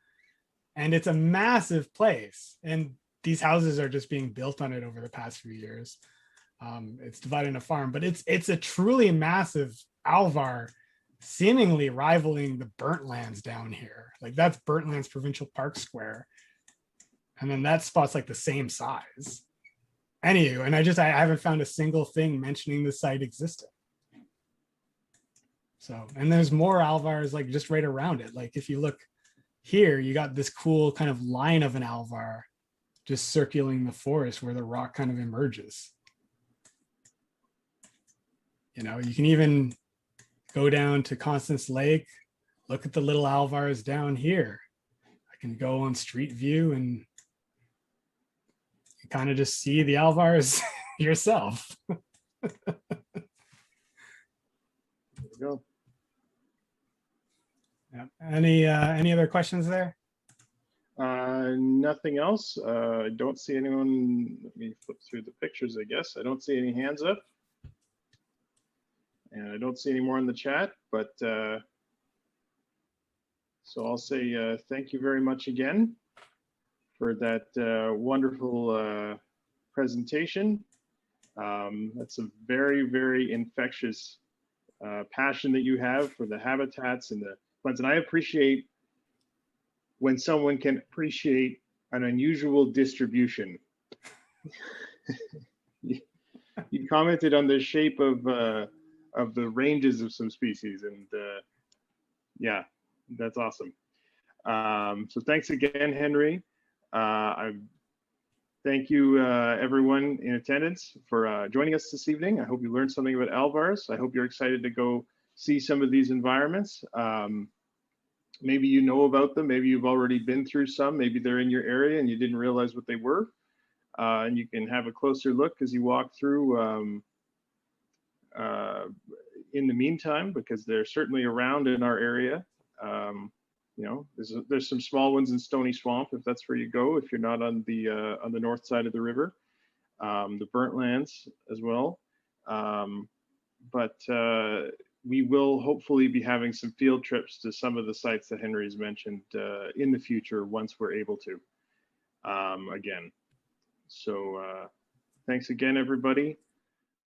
and it's a massive place. And these houses are just being built on it over the past few years. It's divided in a farm, but it's a truly massive Alvar, seemingly rivaling the Burnt Lands down here. Like that's Burnt Lands Provincial Park Square. And then that spot's like the same size. Anywho, and I haven't found a single thing mentioning the site existing. So, and there's more Alvars like just right around it. Like if you look here, you got this cool kind of line of an Alvar just circling the forest where the rock kind of emerges. You know, you can even go down to Constance Lake, look at the little Alvars down here. I can go on Street View and you kind of just see the Alvars yourself. There you go. Yeah. Any other questions there? Nothing else. I don't see anyone. Let me flip through the pictures, I guess. I don't see any hands up. And I don't see any more in the chat, but so I'll say thank you very much again. for that wonderful presentation. That's a very, very infectious passion that you have for the habitats and the plants. And I appreciate when someone can appreciate an unusual distribution. You commented on the shape of the ranges of some species, and yeah, that's awesome. So thanks again, Henry. I thank you, everyone in attendance, for joining us this evening. I hope you learned something about Alvars. I hope you're excited to go see some of these environments. Maybe you know about them. Maybe you've already been through some. Maybe they're in your area and you didn't realize what they were. And you can have a closer look as you walk through in the meantime, because they're certainly around in our area. You know, there's some small ones in Stony Swamp if that's where you go, if you're not on the north side of the river, the burnt lands as well. But we will hopefully be having some field trips to some of the sites that Henry's mentioned in the future once we're able to again. So thanks again, everybody.